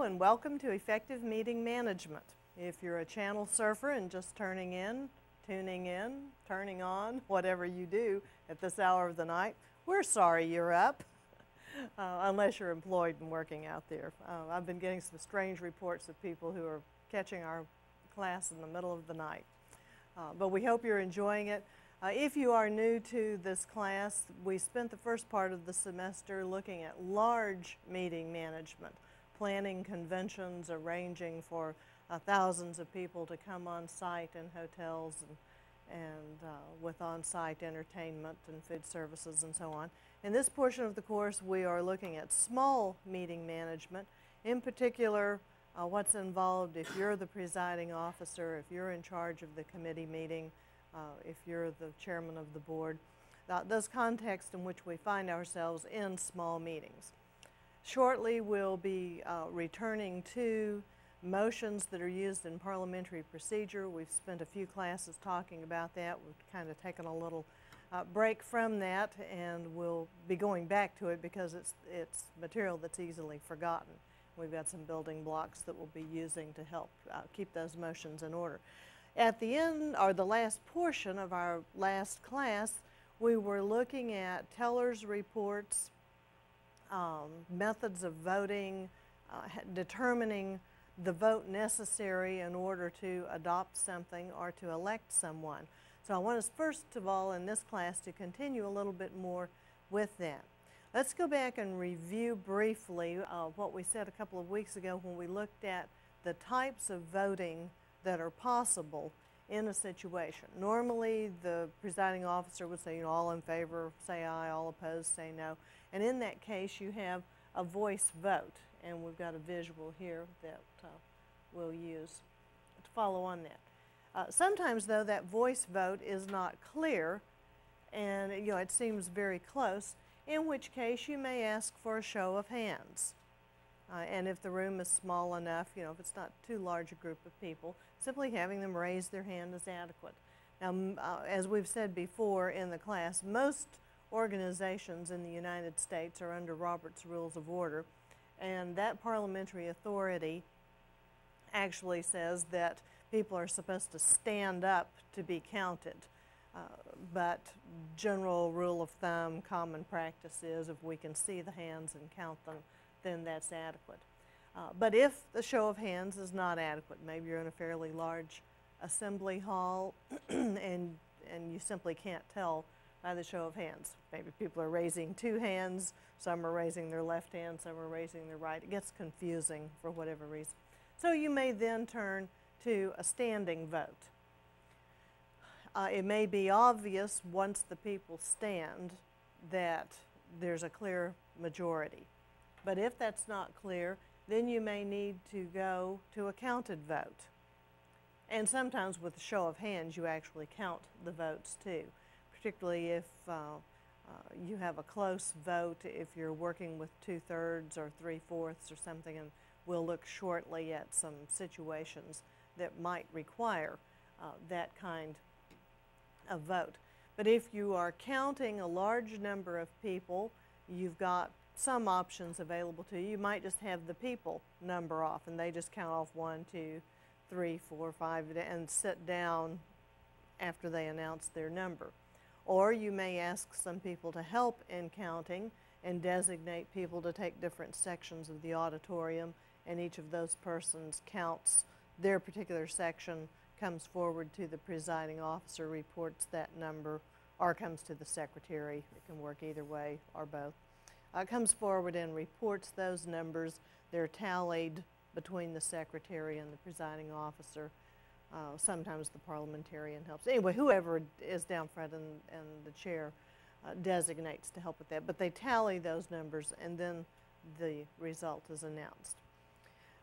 Hello and welcome to Effective Meeting Management. If you're a channel surfer and just tuning in, turning on, whatever you do at this hour of the night, we're sorry you're up, unless you're employed and working out there. I've been getting some strange reports of people who are catching our class in the middle of the night. But we hope you're enjoying it. If you are new to this class, we spent the first part of the semester looking at large meeting management, planning conventions, arranging for thousands of people to come on site in hotels and with on-site entertainment and food services and so on. In this portion of the course, we are looking at small meeting management, in particular what's involved if you're the presiding officer, if you're in charge of the committee meeting, if you're the chairman of the board, those contexts in which we find ourselves in small meetings. Shortly, we'll be returning to motions that are used in parliamentary procedure. We've spent a few classes talking about that. We've kind of taken a little break from that, and we'll be going back to it because it's material that's easily forgotten. We've got some building blocks that we'll be using to help keep those motions in order. At the end, or the last portion of our last class, we were looking at tellers' reports, methods of voting, determining the vote necessary in order to adopt something or to elect someone. So I want us first of all in this class to continue a little bit more with that. Let's go back and review briefly what we said a couple of weeks ago when we looked at the types of voting that are possible in a situation. Normally the presiding officer would say, all in favor, say aye, all opposed, say no. And in that case you have a voice vote, and we've got a visual here that we'll use to follow on that. Sometimes though that voice vote is not clear and it seems very close, in which case you may ask for a show of hands. And if the room is small enough, if it's not too large a group of people, simply having them raise their hand is adequate. Now, as we've said before in the class, most organizations in the United States are under Robert's Rules of Order, and that parliamentary authority actually says that people are supposed to stand up to be counted. But general rule of thumb, common practice is if we can see the hands and count them, then that's adequate. But if the show of hands is not adequate, maybe you're in a fairly large assembly hall and you simply can't tell by the show of hands. Maybe people are raising two hands, some are raising their left hand, some are raising their right. It gets confusing for whatever reason. So you may then turn to a standing vote. It may be obvious once the people stand that there's a clear majority. But if that's not clear, then you may need to go to a counted vote. And sometimes with a show of hands, you actually count the votes too, particularly if you have a close vote, if you're working with 2/3 or 3/4 or something, and we'll look shortly at some situations that might require that kind of vote. But if you are counting a large number of people, you've got some options available to you. You might just have the people number off, and they just count off 1, 2, 3, 4, 5, and sit down after they announce their number. Or you may ask some people to help in counting and designate people to take different sections of the auditorium, and each of those persons counts their particular section, comes forward to the presiding officer, reports that number, or comes to the secretary. It can work either way or both. Comes forward and reports those numbers. They're tallied between the secretary and the presiding officer. Sometimes the parliamentarian helps. Anyway, whoever is down front and the chair designates to help with that. But they tally those numbers, and then the result is announced.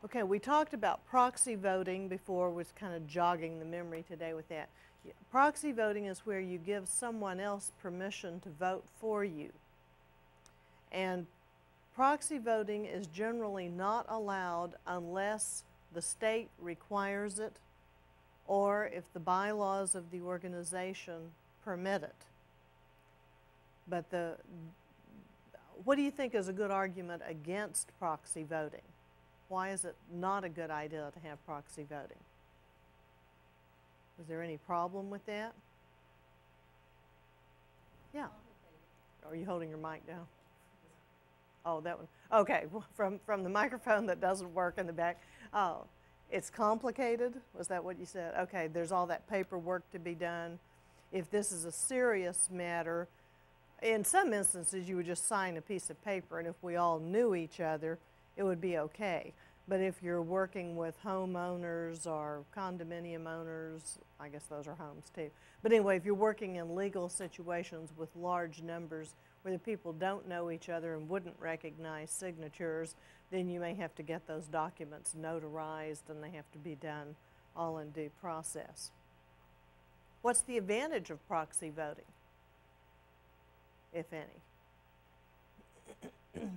Okay, we talked about proxy voting before, was kind of jogging the memory today with that. Proxy voting is where you give someone else permission to vote for you. And proxy voting is generally not allowed unless the state requires it or if the bylaws of the organization permit it. But what do you think is a good argument against proxy voting? Why is it not a good idea to have proxy voting? Is there any problem with that? Yeah. Are you holding your mic down? Oh, that one. Okay, from the microphone that doesn't work in the back. Oh, it's complicated? Was that what you said? Okay, there's all that paperwork to be done. If this is a serious matter, in some instances you would just sign a piece of paper, and if we all knew each other, it would be okay. But if you're working with homeowners or condominium owners, I guess those are homes too. But anyway, if you're working in legal situations with large numbers where the people don't know each other and wouldn't recognize signatures, then you may have to get those documents notarized, and they have to be done all in due process. What's the advantage of proxy voting, if any?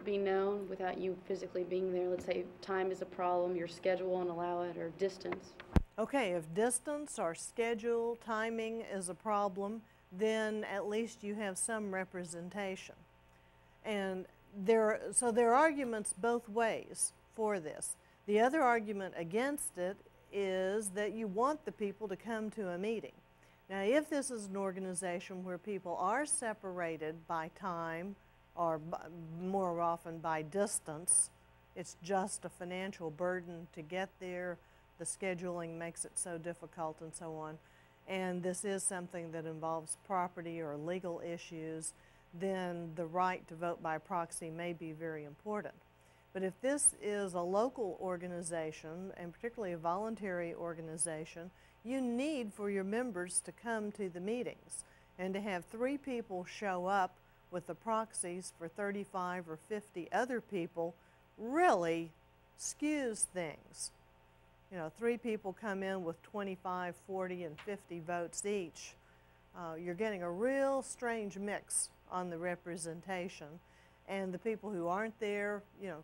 Be known without you physically being there. Let's say time is a problem, your schedule won't allow it, or distance. Okay, if distance or schedule, timing is a problem, then at least you have some representation. And there are arguments both ways for this. The other argument against it is that you want the people to come to a meeting. Now, if this is an organization where people are separated by time, or more often by distance, it's just a financial burden to get there, the scheduling makes it so difficult and so on, and this is something that involves property or legal issues, then the right to vote by proxy may be very important. But if this is a local organization, and particularly a voluntary organization, you need for your members to come to the meetings. And to have 3 people show up with the proxies for 35 or 50 other people really skews things. You know, 3 people come in with 25, 40, and 50 votes each. You're getting a real strange mix on the representation, and the people who aren't there, you know,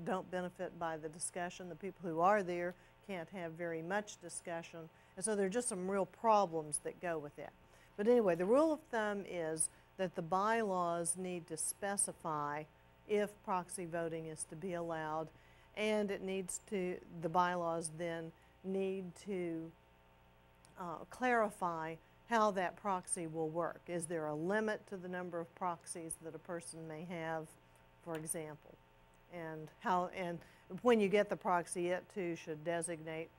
don't benefit by the discussion. The people who are there can't have very much discussion, and so there are just some real problems that go with that. But anyway, the rule of thumb is that the bylaws need to specify if proxy voting is to be allowed, and the bylaws then need to clarify how that proxy will work. Is there a limit to the number of proxies that a person may have, for example? And when you get the proxy, it too should designate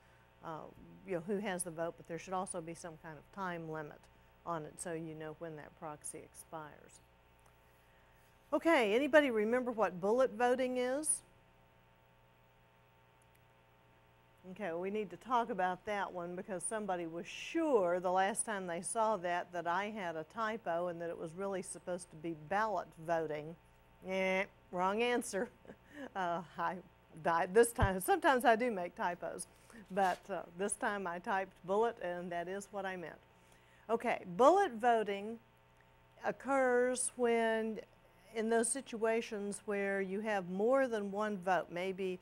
you know, who has the vote, but there should also be some kind of time limit on it so you know when that proxy expires. Okay, anybody remember what bullet voting is? Okay, well, we need to talk about that one because somebody was sure the last time they saw that I had a typo and that it was really supposed to be ballot voting. Wrong answer. I died this time. Sometimes I do make typos, but this time I typed bullet, and that is what I meant. Okay, bullet voting occurs when, in those situations where you have more than one vote. Maybe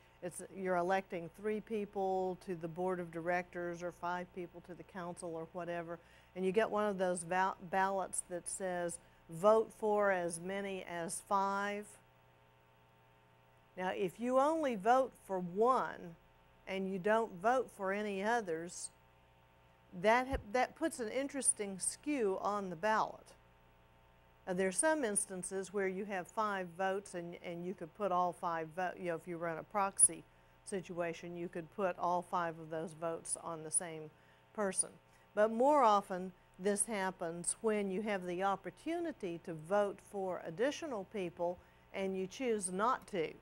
you're electing 3 people to the board of directors or 5 people to the council or whatever, and you get one of those ballots that says vote for as many as 5. Now, if you only vote for one and you don't vote for any others, that puts an interesting skew on the ballot. There's some instances where you have 5 votes and you could put all 5 votes, you know, if you run a proxy situation, you could put all 5 of those votes on the same person. But more often, this happens when you have the opportunity to vote for additional people and you choose not to.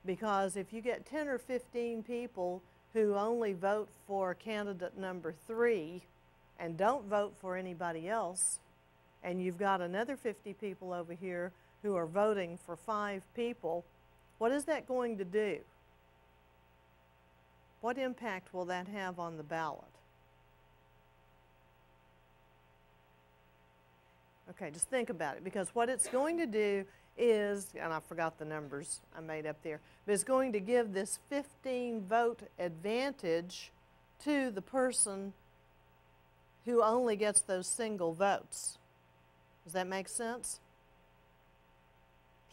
Because if you get 10 or 15 people who only vote for candidate number 3 and don't vote for anybody else, and you've got another 50 people over here who are voting for 5 people, what is that going to do? What impact will that have on the ballot? Okay, just think about it, because what it's going to do is, and I forgot the numbers I made up there, but it's going to give this 15 vote advantage to the person who only gets those single votes. Does that make sense?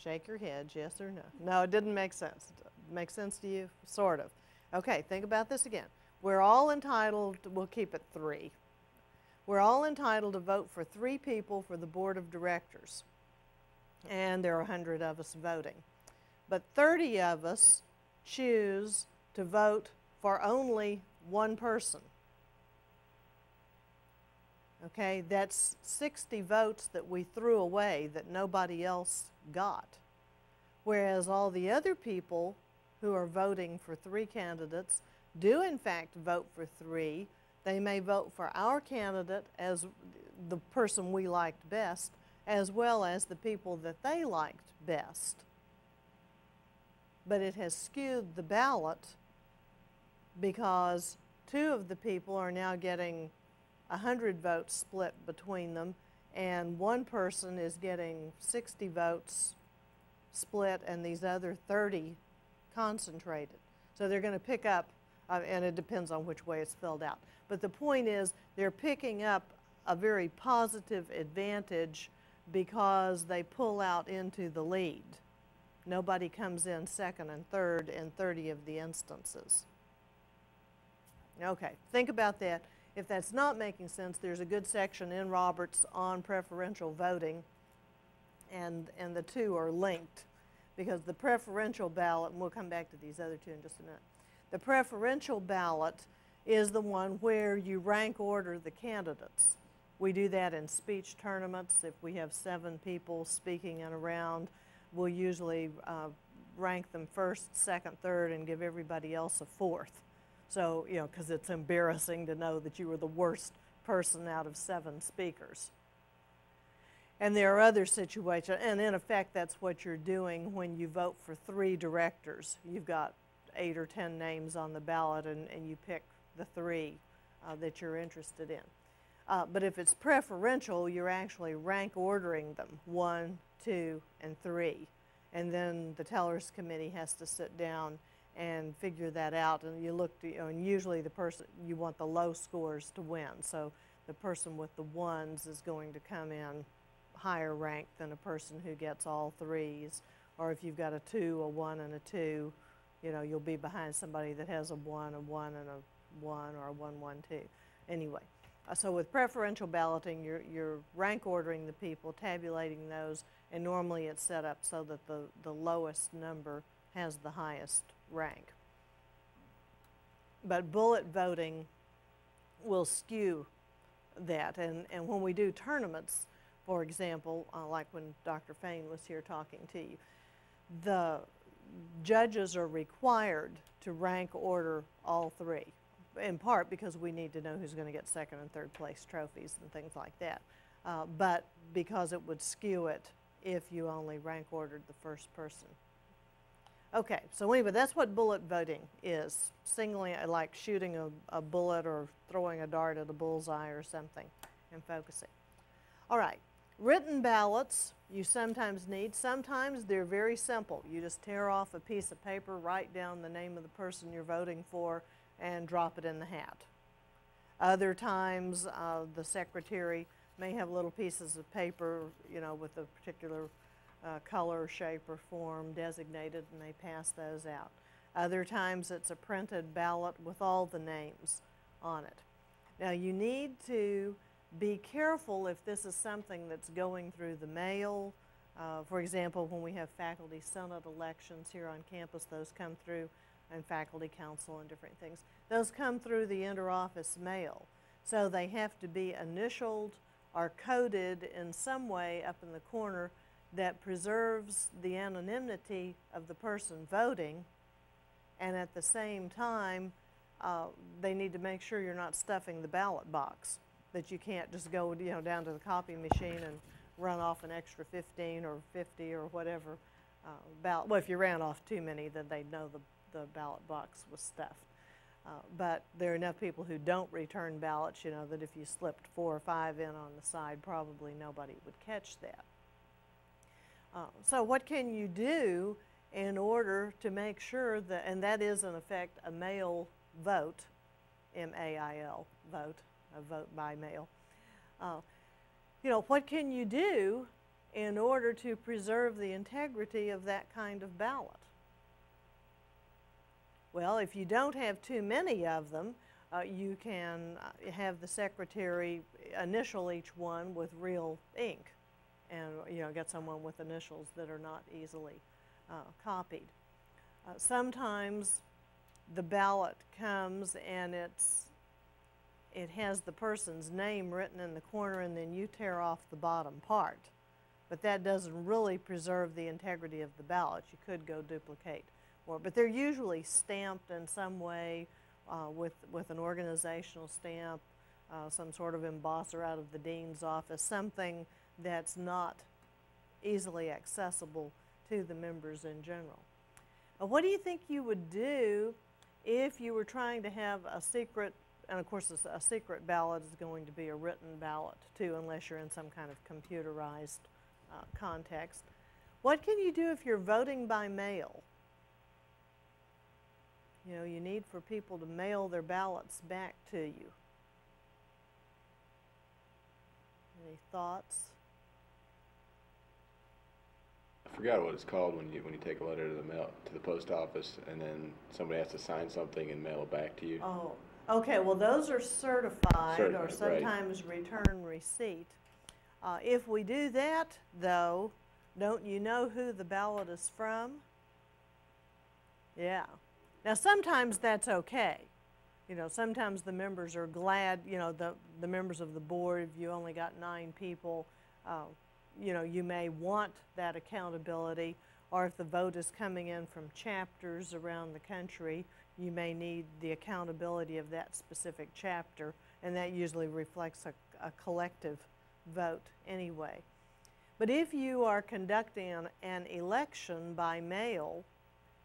Shake your head, yes or no. No, it didn't make sense. make sense to you? Sort of. Okay, think about this again. We're all entitled, we'll keep it 3. We're all entitled to vote for 3 people for the board of directors. And there are 100 of us voting. But 30 of us choose to vote for only 1 person. Okay, that's 60 votes that we threw away that nobody else got. Whereas all the other people who are voting for 3 candidates do in fact vote for 3. They may vote for our candidate as the person we liked best, as well as the people that they liked best. But it has skewed the ballot because 2 of the people are now getting 100 votes split between them, and 1 person is getting 60 votes split and these other 30 concentrated. So they're going to pick up, and it depends on which way it's filled out. But the point is they're picking up a very positive advantage because they pull out into the lead. Nobody comes in second and third in 30 of the instances. Okay, think about that. If that's not making sense, there's a good section in Roberts on preferential voting, and the 2 are linked because the preferential ballot, and we'll come back to these other 2 in just a minute, the preferential ballot is the one where you rank order the candidates. We do that in speech tournaments. If we have 7 people speaking in a round, we'll usually rank them first, second, third, and give everybody else a 4th. So, you know, because it's embarrassing to know that you were the worst person out of 7 speakers. And there are other situations, and in effect that's what you're doing when you vote for 3 directors. You've got 8 or 10 names on the ballot, and you pick the 3 that you're interested in. But if it's preferential, you're actually rank ordering them, 1, 2, and 3. And then the tellers committee has to sit down and figure that out, and you look to, you know, and usually the person, you want the low scores to win. So the person with the 1s is going to come in higher ranked than a person who gets all 3s. Or if you've got a 2, a 1, and a 2, you know, you'll be behind somebody that has a 1, a 1, and a 1, or a 1, 1, 2. Anyway, so with preferential balloting, you're rank ordering the people, tabulating those, and normally it's set up so that the lowest number has the highest rank. But bullet voting will skew that, and when we do tournaments, for example, like when Dr. Fain was here talking to you, the judges are required to rank order all 3, in part because we need to know who's going to get 2nd and 3rd place trophies and things like that, but because it would skew it if you only rank ordered the first person. Okay, so anyway, that's what bullet voting is. Singling, like shooting a bullet or throwing a dart at a bullseye or something and focusing. All right, written ballots you sometimes need. Sometimes they're very simple. You just tear off a piece of paper, write down the name of the person you're voting for, and drop it in the hat. Other times, the secretary may have little pieces of paper, you know, with a particular color, shape, or form designated, and they pass those out. Other times it's a printed ballot with all the names on it. Now you need to be careful if this is something that's going through the mail. For example, when we have faculty senate elections here on campus, those come through, and faculty council and different things. Those come through the interoffice mail. So they have to be initialed or coded in some way up in the corner that preserves the anonymity of the person voting, and at the same time they need to make sure you're not stuffing the ballot box, that you can't just go, you know, down to the copy machine and run off an extra 15 or 50 or whatever ballot. Well, if you ran off too many, then they'd know the ballot box was stuffed. But there are enough people who don't return ballots, you know, that if you slipped 4 or 5 in on the side, probably nobody would catch that. So what can you do in order to make sure that, and that is in effect a mail vote, M-A-I-L, vote, a vote by mail. You know, what can you do in order to preserve the integrity of that kind of ballot? Well, if you don't have too many of them, you can have the secretary initial each one with real ink, and get someone with initials that are not easily copied. Sometimes the ballot comes and it has the person's name written in the corner, and then you tear off the bottom part. But that doesn't really preserve the integrity of the ballot. You could go duplicate more, but they're usually stamped in some way with an organizational stamp, some sort of embosser out of the dean's office, something that's not easily accessible to the members in general. What do you think you would do if you were trying to have a secret, and of course a secret ballot is going to be a written ballot too, unless you're in some kind of computerized context. What can you do if you're voting by mail? You need for people to mail their ballots back to you. Any thoughts? I forgot what it's called when you take a letter to the post office, and then somebody has to sign something and mail it back to you. Oh, okay. Well, those are certified or sometimes right. return receipt. If we do that, though, don't you know who the ballot is from? Yeah. Now, sometimes that's okay. Sometimes the members are glad, the members of the board, if you only got 9 people, you may want that accountability, or if the vote is coming in from chapters around the country, you may need the accountability of that specific chapter, and that usually reflects a collective vote anyway. But if you are conducting an election by mail,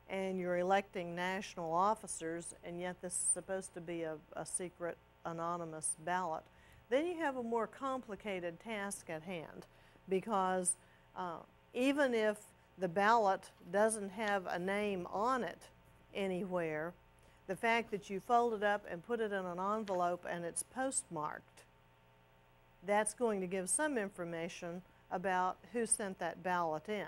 and you're electing national officers, and yet this is supposed to be a secret anonymous ballot, then you have a more complicated task at hand, because even if the ballot doesn't have a name on it anywhere, the fact that you fold it up and put it in an envelope and it's postmarked, that's going to give some information about who sent that ballot in.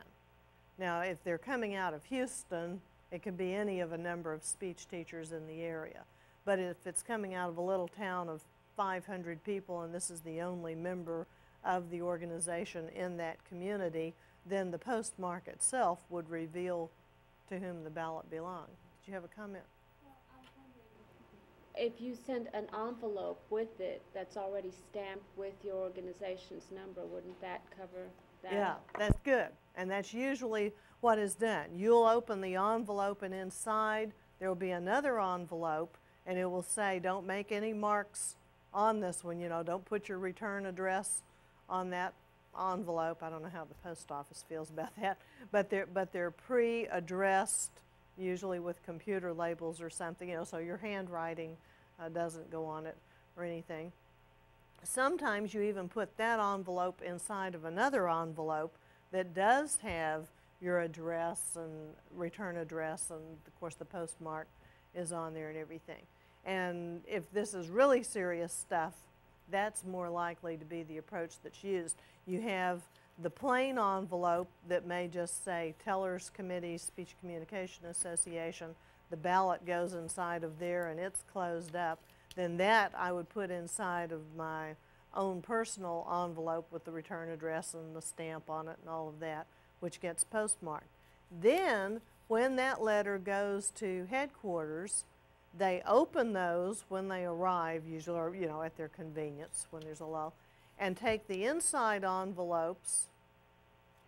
Now, if they're coming out of Houston, it could be any of a number of speech teachers in the area. But if it's coming out of a little town of 500 people and this is the only member of the organization in that community, then the postmark itself would reveal to whom the ballot belonged. Did you have a comment? Well, I was wondering, if you send an envelope with it that's already stamped with your organization's number, wouldn't that cover that? Yeah, that's good. And that's usually what is done. You'll open the envelope, and inside there will be another envelope, and it will say, don't make any marks on this one, don't put your return address on that envelope. I don't know how the post office feels about that, but they're pre-addressed, usually with computer labels or something, so your handwriting doesn't go on it or anything. Sometimes you even put that envelope inside of another envelope that does have your address and return address, and of course the postmark is on there and everything. And if this is really serious stuff, that's more likely to be the approach that's used. You have the plain envelope that may just say Tellers Committee, Speech Communication Association. The ballot goes inside of there and it's closed up. Then that I would put inside of my own personal envelope with the return address and the stamp on it and all of that, which gets postmarked. Then when that letter goes to headquarters, they open those when they arrive, usually, or at their convenience when there's a lull, and take the inside envelopes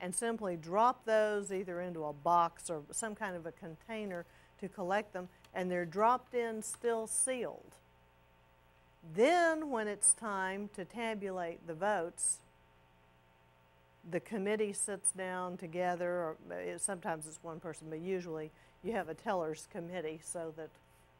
and simply drop those either into a box or some kind of a container to collect them, and they're dropped in still sealed. Then when it's time to tabulate the votes, the committee sits down together, or sometimes it's one person, but usually you have a tellers committee so that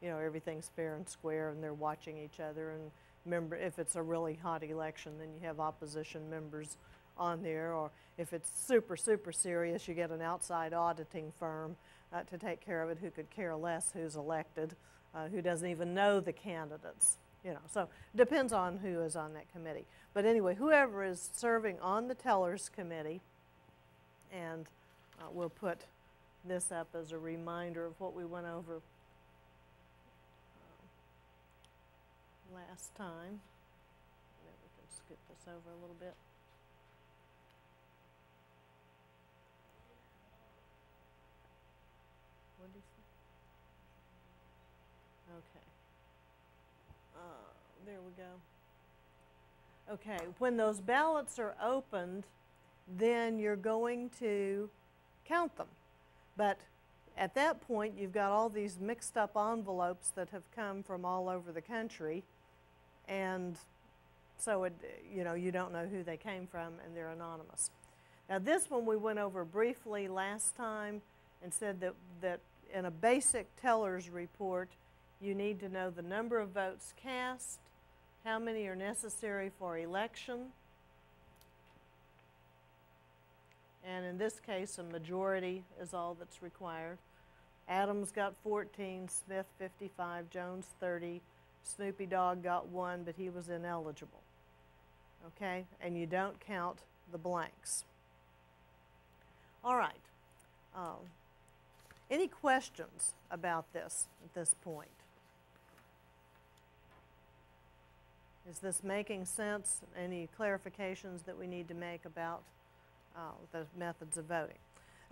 everything's fair and square and they're watching each other. And remember, if it's a really hot election, then you have opposition members on there, or if it's super, super serious, you get an outside auditing firm to take care of it, who could care less who's elected, who doesn't even know the candidates. So it depends on who is on that committee. But anyway, whoever is serving on the tellers committee, and we'll put this up as a reminder of what we went over last time. Maybe we can scoot this over a little bit. What did he say? Okay. There we go. Okay, when those ballots are opened, then you're going to count them. But at that point, you've got all these mixed up envelopes that have come from all over the country, and so you don't know who they came from, and they're anonymous. Now this one we went over briefly last time and said that in a basic teller's report, you need to know the number of votes cast, how many are necessary for election, and in this case, a majority is all that's required. Adams got 14, Smith 55, Jones 30, Snoopy Dog got 1, but he was ineligible. Okay, and you don't count the blanks. All right. Any questions about this at this point? Is this making sense? Any clarifications that we need to make about the methods of voting?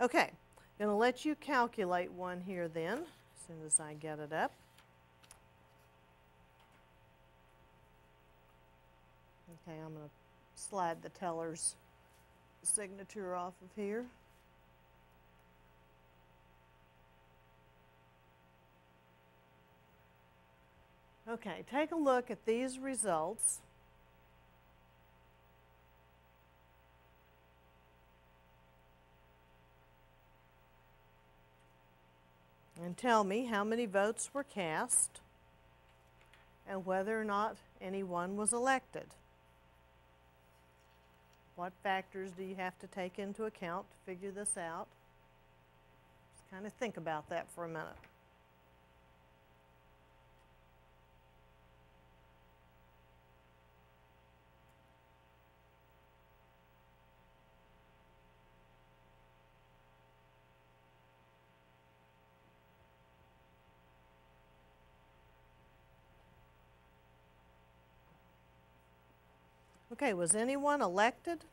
Okay, I'm going to let you calculate one here then, as soon as I get it up. Okay, I'm going to slide the teller's signature off of here. Okay, take a look at these results. And tell me how many votes were cast and whether or not anyone was elected. What factors do you have to take into account to figure this out? Just kind of think about that for a minute. Okay, was anyone elected?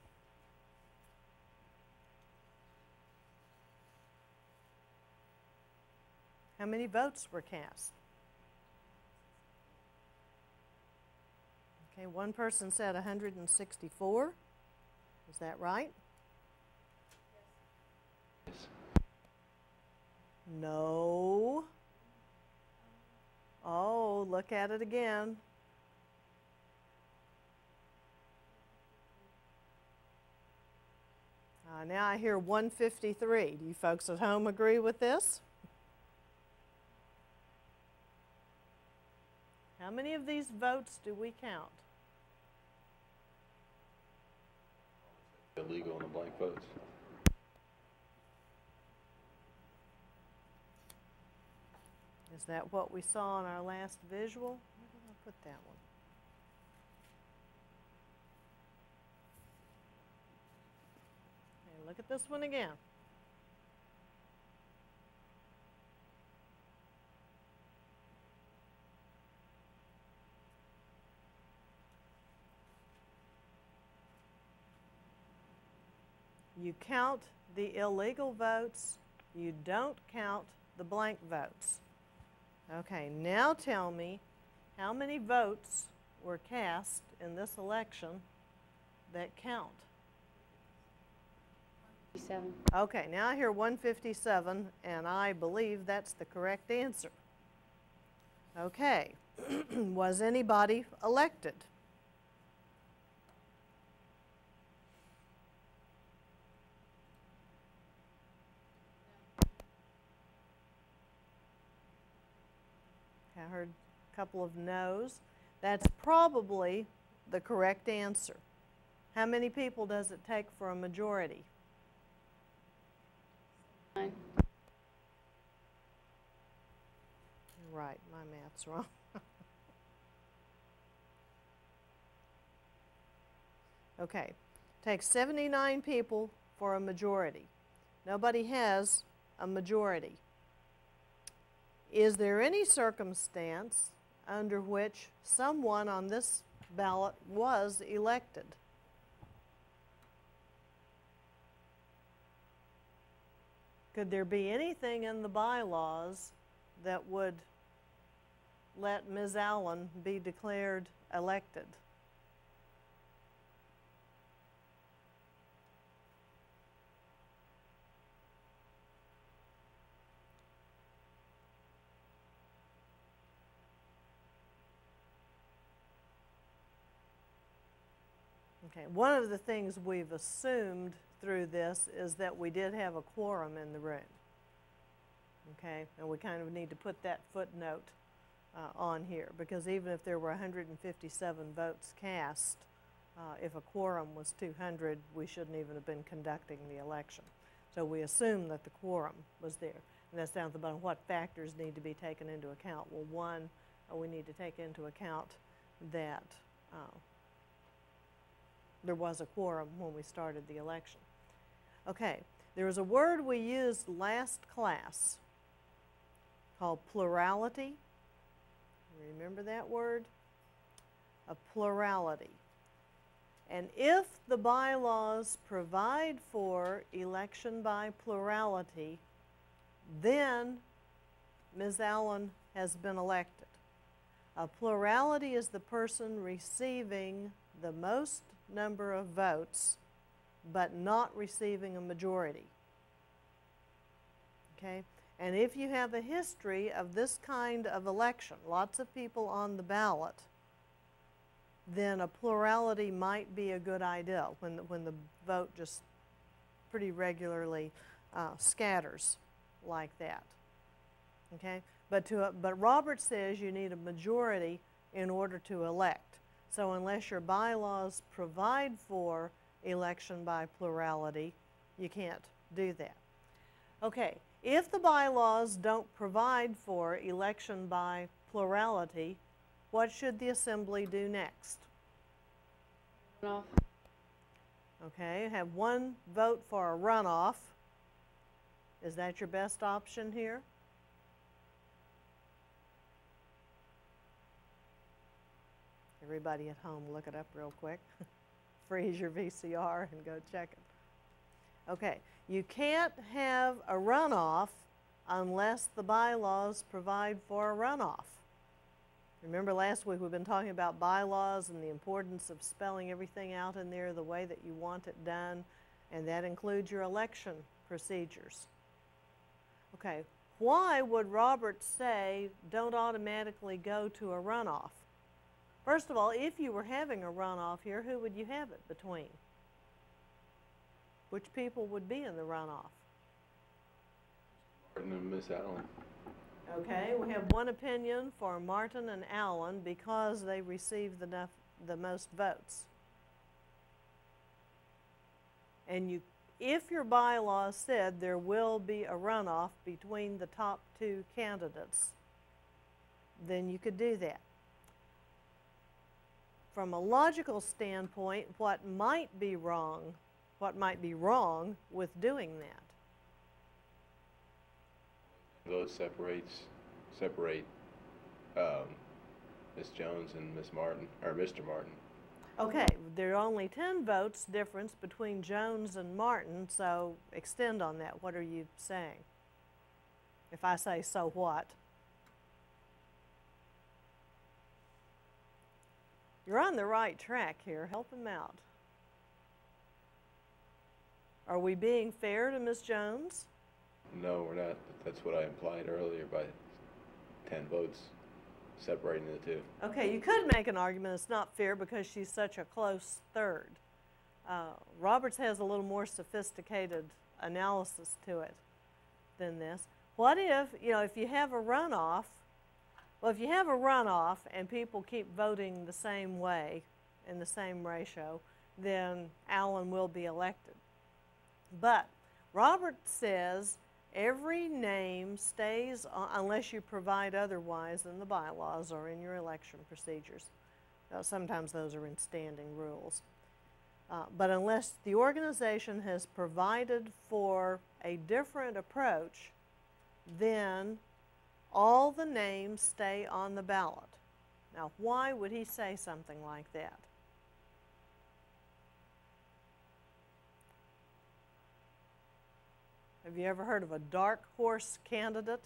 How many votes were cast? Okay, one person said 164. Is that right? Yes. No. Oh, look at it again. Now I hear 153. Do you folks at home agree with this? How many of these votes do we count? Illegal on the blank votes. Is that what we saw in our last visual? Where did I put that one? Okay, look at this one again. You count the illegal votes, you don't count the blank votes. Okay, now tell me how many votes were cast in this election that count? 57. Okay, now I hear 157, and I believe that's the correct answer. Okay, was anybody elected? I heard a couple of no's. That's probably the correct answer. How many people does it take for a majority? 9. You're right, my math's wrong. Okay, takes 79 people for a majority. Nobody has a majority. Is there any circumstance under which someone on this ballot was elected. Could there be anything in the bylaws that would let Ms. Allen be declared elected? Okay, one of the things we've assumed through this is that we did have a quorum in the room. Okay, and we kind of need to put that footnote on here, because even if there were 157 votes cast, if a quorum was 200, we shouldn't even have been conducting the election. So we assume that the quorum was there. And that's down at the bottom. What factors need to be taken into account? Well, one, we need to take into account that there was a quorum when we started the election. Okay, there was a word we used last class called plurality. Remember that word? A plurality. And if the bylaws provide for election by plurality, then Ms. Allen has been elected. A plurality is the person receiving the most number of votes but not receiving a majority. Okay? And if you have a history of this kind of election, lots of people on the ballot, then a plurality might be a good idea when the vote just pretty regularly scatters like that. Okay? But Robert says you need a majority in order to elect. So unless your bylaws provide for election by plurality, you can't do that. Okay, if the bylaws don't provide for election by plurality, what should the Assembly do next? Runoff. Okay, have one vote for a runoff. Is that your best option here? Everybody at home, look it up real quick. Freeze your VCR and go check it. Okay, you can't have a runoff unless the bylaws provide for a runoff. Remember last week we've been talking about bylaws and the importance of spelling everything out in there the way that you want it done, and that includes your election procedures. Okay, why would Robert say don't automatically go to a runoff? First of all, if you were having a runoff here, who would you have it between? Which people would be in the runoff? Martin and Miss Allen. Okay, we have one opinion for Martin and Allen because they received the most votes. And if your bylaws said there will be a runoff between the top two candidates, then you could do that. From a logical standpoint, what might be wrong with doing that? Votes separate Miss Jones and Miss Martin, or Mr. Martin. Okay, there are only 10 votes difference between Jones and Martin, so extend on that. What are you saying? If I say so what? You're on the right track here. Help him out. Are we being fair to Ms. Jones? No, we're not. That's what I implied earlier by 10 votes separating the two. Okay, you could make an argument it's not fair because she's such a close third. Roberts has a little more sophisticated analysis to it than this. What if, if you have a runoff, well, if you have a runoff and people keep voting the same way in the same ratio, then Allen will be elected. But Robert says every name stays on, unless you provide otherwise in the bylaws or in your election procedures. Sometimes those are in standing rules. But unless the organization has provided for a different approach, then all the names stay on the ballot. Now, why would he say something like that? Have you ever heard of a dark horse candidate?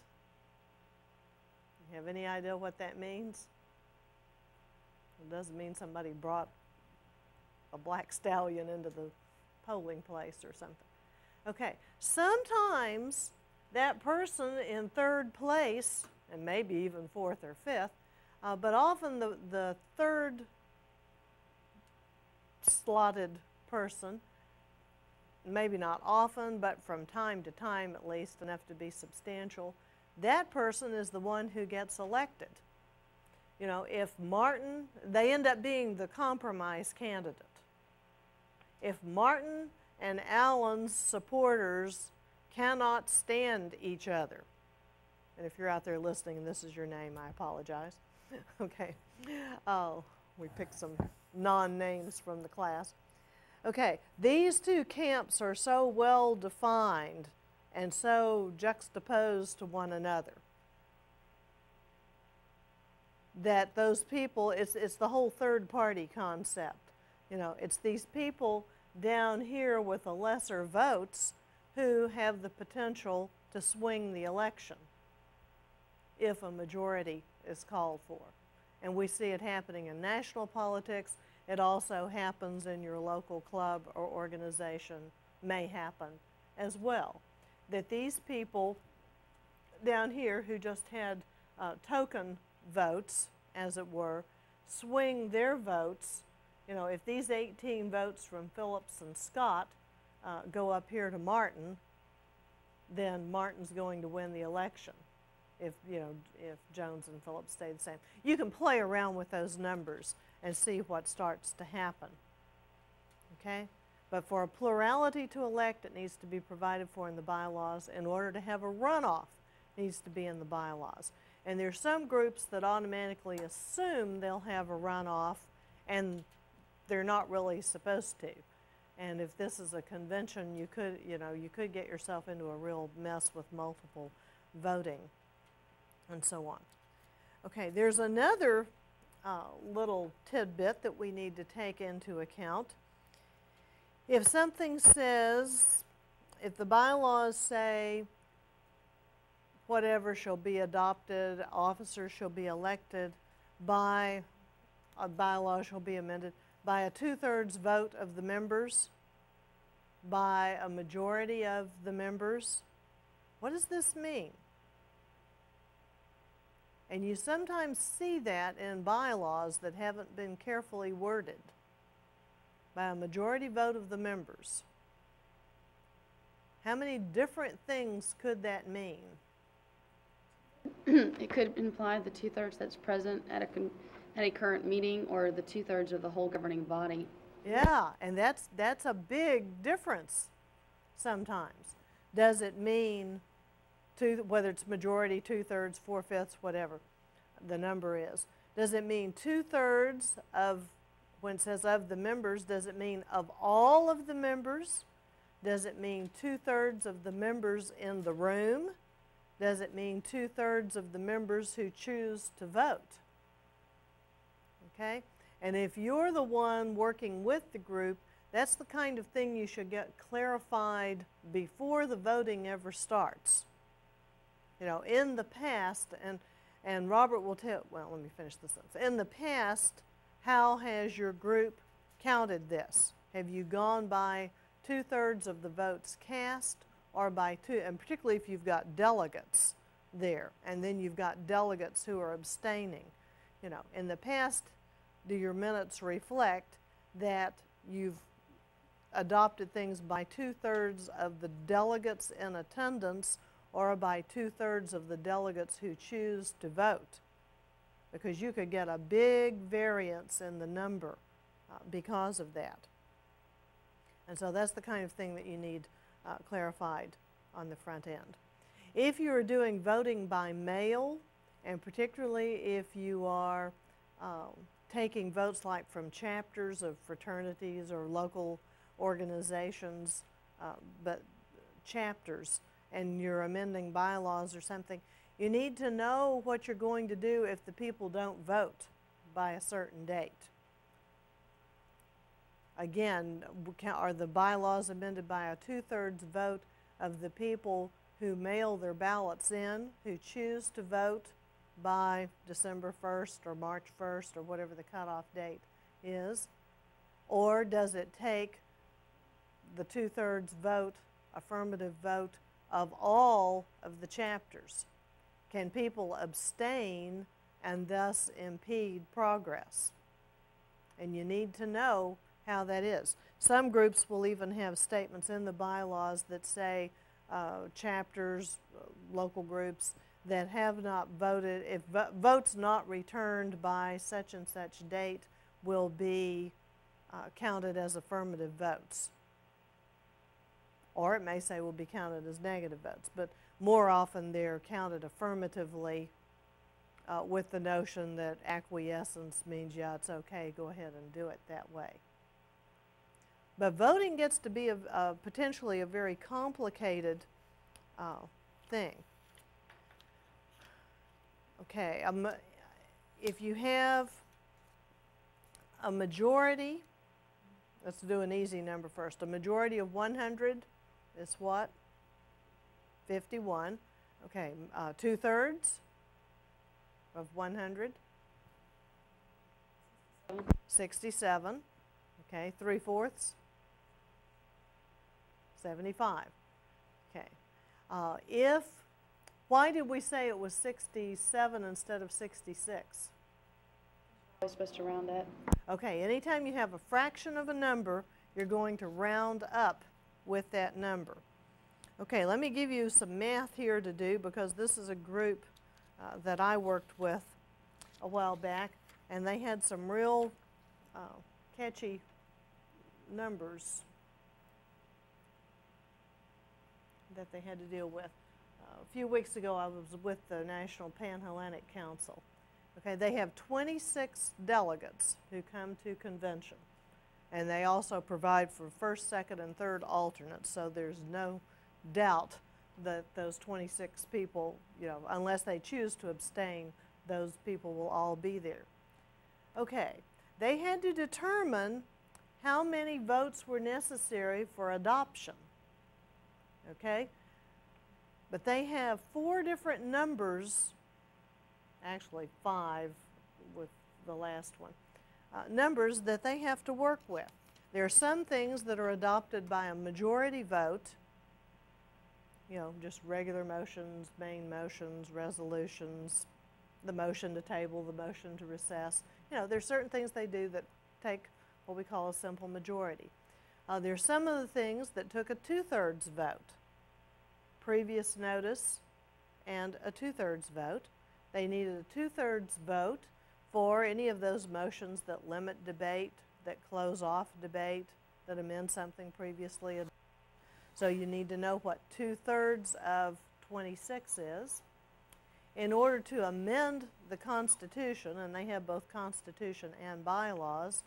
You have any idea what that means? It doesn't mean somebody brought a black stallion into the polling place or something. Okay, sometimes that person in third place, and maybe even fourth or fifth, but often the third slotted person, maybe not often, but from time to time at least, enough to be substantial, that person is the one who gets elected. You know, if Martin, they end up being the compromise candidate. If Martin and Allen's supporters cannot stand each other, and if you're out there listening and this is your name, I apologize. Okay, we picked some non-names from the class. Okay, these two camps are so well defined and so juxtaposed to one another that those people, it's the whole third party concept. You know, it's these people down here with the lesser votes who have the potential to swing the election if a majority is called for. And we see it happening in national politics. It also happens in your local club or organization, may happen as well. That these people down here who just had token votes, as it were, swing their votes. You know, if these 18 votes from Phillips and Scott go up here to Martin, then Martin's going to win the election. If, you know, if Jones and Phillips stay the same. You can play around with those numbers and see what starts to happen. Okay? But for a plurality to elect, it needs to be provided for in the bylaws. In order to have a runoff, it needs to be in the bylaws. And there's some groups that automatically assume they'll have a runoff, and they're not really supposed to. And if this is a convention, you could get yourself into a real mess with multiple voting and so on. Okay, there's another little tidbit that we need to take into account. If something says, if the bylaws say whatever shall be adopted, officers shall be elected by, a bylaw shall be amended by a 2/3 vote of the members, by a majority of the members, what does this mean? And you sometimes see that in bylaws that haven't been carefully worded. By a majority vote of the members. How many different things could that mean? It could imply the 2/3 that's present at a current meeting, or the 2/3 of the whole governing body. Yeah, and that's a big difference sometimes. Does it mean whether it's majority, 2/3, 4/5, whatever the number is? Does it mean 2/3 of, when it says of the members, does it mean of all of the members? Does it mean 2/3 of the members in the room? Does it mean 2/3 of the members who choose to vote? Okay? And if you're the one working with the group, that's the kind of thing you should get clarified before the voting ever starts. You know, in the past, and Robert will tell, well, let me finish this sentence. In the past, how has your group counted this? Have you gone by 2/3 of the votes cast, or by and particularly if you've got delegates there, and then you've got delegates who are abstaining. You know, in the past, do your minutes reflect that you've adopted things by 2/3 of the delegates in attendance, or by 2/3 of the delegates who choose to vote? Because you could get a big variance in the number because of that. And so that's the kind of thing that you need clarified on the front end. If you are doing voting by mail, and particularly if you are taking votes like from chapters of fraternities or local organizations, but chapters, and you're amending bylaws or something, you need to know what you're going to do if the people don't vote by a certain date. Again, are the bylaws amended by a 2/3 vote of the people who mail their ballots in, who choose to vote by December 1st or March 1st or whatever the cutoff date is? Or does it take the 2/3 vote, affirmative vote, of all of the chapters? Can people abstain and thus impede progress? And you need to know how that is. Some groups will even have statements in the bylaws that say chapters, local groups that have not voted, if votes not returned by such and such date will be counted as affirmative votes. Or it may say will be counted as negative votes, but more often they're counted affirmatively with the notion that acquiescence means, yeah, it's okay, go ahead and do it that way. But voting gets to be potentially a very complicated thing. Okay, if you have a majority, let's do an easy number first. A majority of 100 is what? 51. Okay, 2/3 of 100? 67. Okay, 3/4? 75. Okay. Why did we say it was 67 instead of 66? I was supposed to round that. Okay, anytime you have a fraction of a number, you're going to round up with that number. Okay, let me give you some math here to do, because this is a group that I worked with a while back, and they had some real catchy numbers that they had to deal with. A few weeks ago I was with the National Panhellenic Council. Okay, they have 26 delegates who come to convention, and they also provide for first, second, and third alternates, so there's no doubt that those 26 people, you know, unless they choose to abstain, those people will all be there. Okay, they had to determine how many votes were necessary for adoption. Okay, but they have 4 different numbers, actually 5 with the last one, numbers that they have to work with. There are some things that are adopted by a majority vote, you know, just regular motions, main motions, resolutions, the motion to table, the motion to recess. You know, there's certain things they do that take what we call a simple majority. There's some of the things that took a 2/3 vote, previous notice and a 2/3 vote. They needed a 2/3 vote for any of those motions that limit debate, that close off debate, that amend something previously adopted. So you need to know what 2/3 of 26 is. In order to amend the Constitution, and they have both Constitution and bylaws,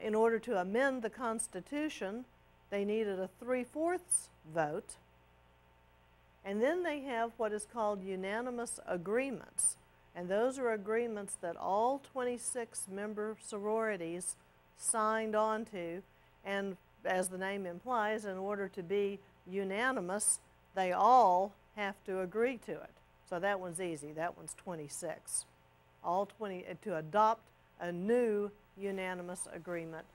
in order to amend the Constitution, they needed a 3/4 vote. And then they have what is called unanimous agreements. And those are agreements that all 26 member sororities signed on to. And as the name implies, in order to be unanimous, they all have to agree to it. So that one's easy. That one's 26. All 20, to adopt a new unanimous agreement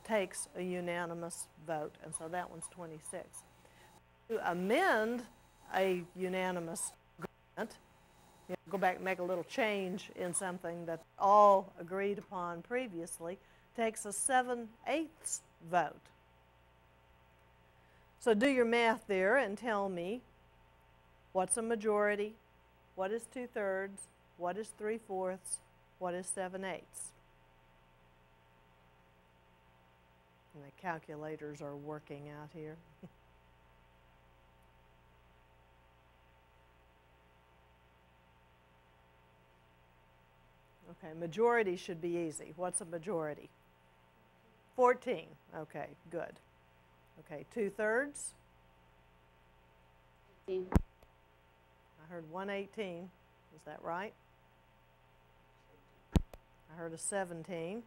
takes a unanimous vote, and so that one's 26. To amend a unanimous agreement, you know, go back and make a little change in something that all agreed upon previously, takes a 7/8 vote. So do your math there and tell me what's a majority, what is 2/3, what is 3/4, what is 7/8. And the calculators are working out here. Okay, majority should be easy. What's a majority? 14. Okay, good. Okay, 2/3? 18. I heard 118. Is that right? I heard a 17.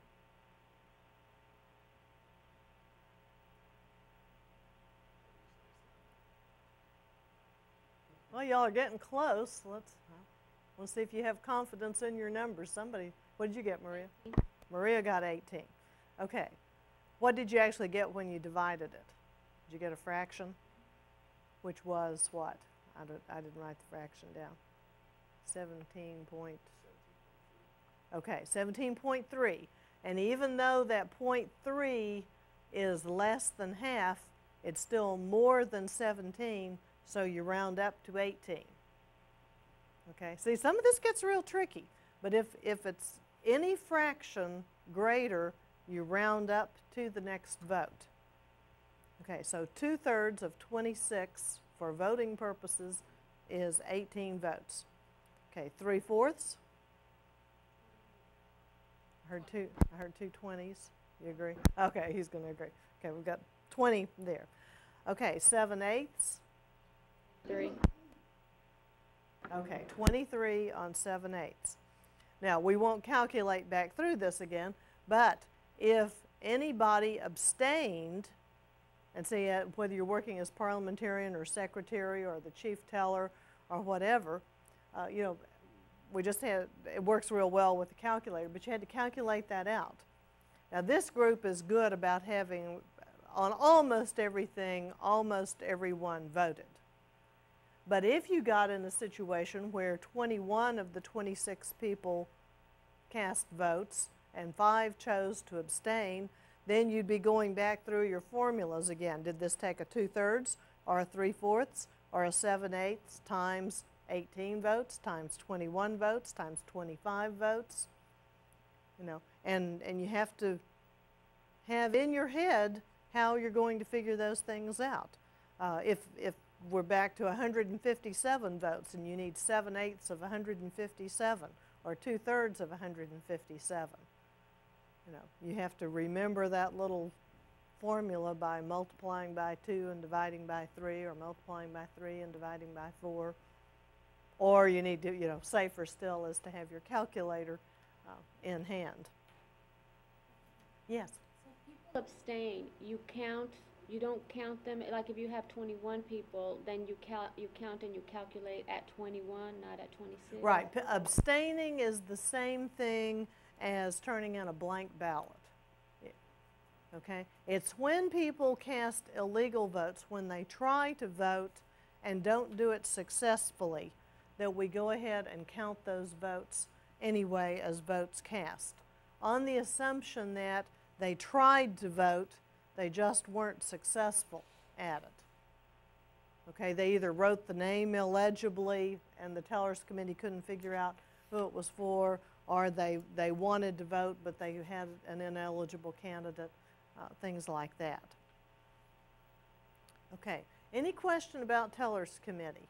Well, y'all are getting close. We'll see if you have confidence in your numbers. Somebody, what did you get, Maria? Maria got 18. Okay. What did you actually get when you divided it? Did you get a fraction? Which was what? I didn't write the fraction down. 17 point. Okay, 17.3. And even though that 0.3 is less than half, it's still more than 17, so you round up to 18. Okay, see, some of this gets real tricky, but if it's any fraction greater, you round up to the next vote. Okay, so 2/3 of 26 for voting purposes is 18 votes. Okay, 3/4. I heard two 20s. You agree? Okay, he's going to agree. Okay, we've got 20 there. Okay, 7/8. 3. Okay, 23 on 7/8. Now, we won't calculate back through this again, but if anybody abstained, and see whether you're working as parliamentarian or secretary or the chief teller or whatever, you know, we just had, it works real well with the calculator, but you had to calculate that out. Now, this group is good about having, on almost everything, almost everyone voted. But if you got in a situation where 21 of the 26 people cast votes and 5 chose to abstain, then you'd be going back through your formulas again. Did this take a 2/3 or a 3/4 or a 7/8 times 18 votes times 21 votes times 25 votes? You know, and you have to have in your head how you're going to figure those things out. If we're back to 157 votes and you need 7/8 of 157 or 2/3 of 157, you know, you have to remember that little formula by multiplying by 2 and dividing by 3, or multiplying by 3 and dividing by 4. Or you need to, you know, safer still is to have your calculator in hand. Yes? So if people abstain, you don't count them, like if you have 21 people, then you count and you calculate at 21, not at 26? Right. Abstaining is the same thing as turning in a blank ballot. Okay? It's when people cast illegal votes, when they try to vote and don't do it successfully, that we go ahead and count those votes anyway as votes cast, on the assumption that they tried to vote, they just weren't successful at it. Okay, they either wrote the name illegibly and the tellers committee couldn't figure out who it was for, or they wanted to vote but they had an ineligible candidate, things like that. Okay, any question about tellers committee?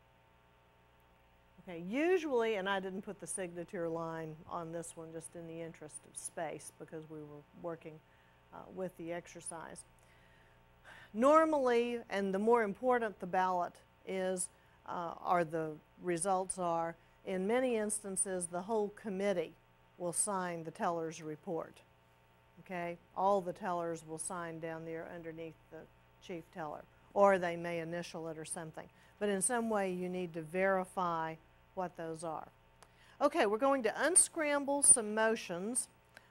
Okay, usually, and I didn't put the signature line on this one just in the interest of space because we were working with the exercise. Normally, and the more important the ballot is, or the results are, in many instances the whole committee will sign the teller's report. Okay, all the tellers will sign down there underneath the chief teller, or they may initial it or something. But in some way you need to verify what those are. Okay, we're going to unscramble some motions.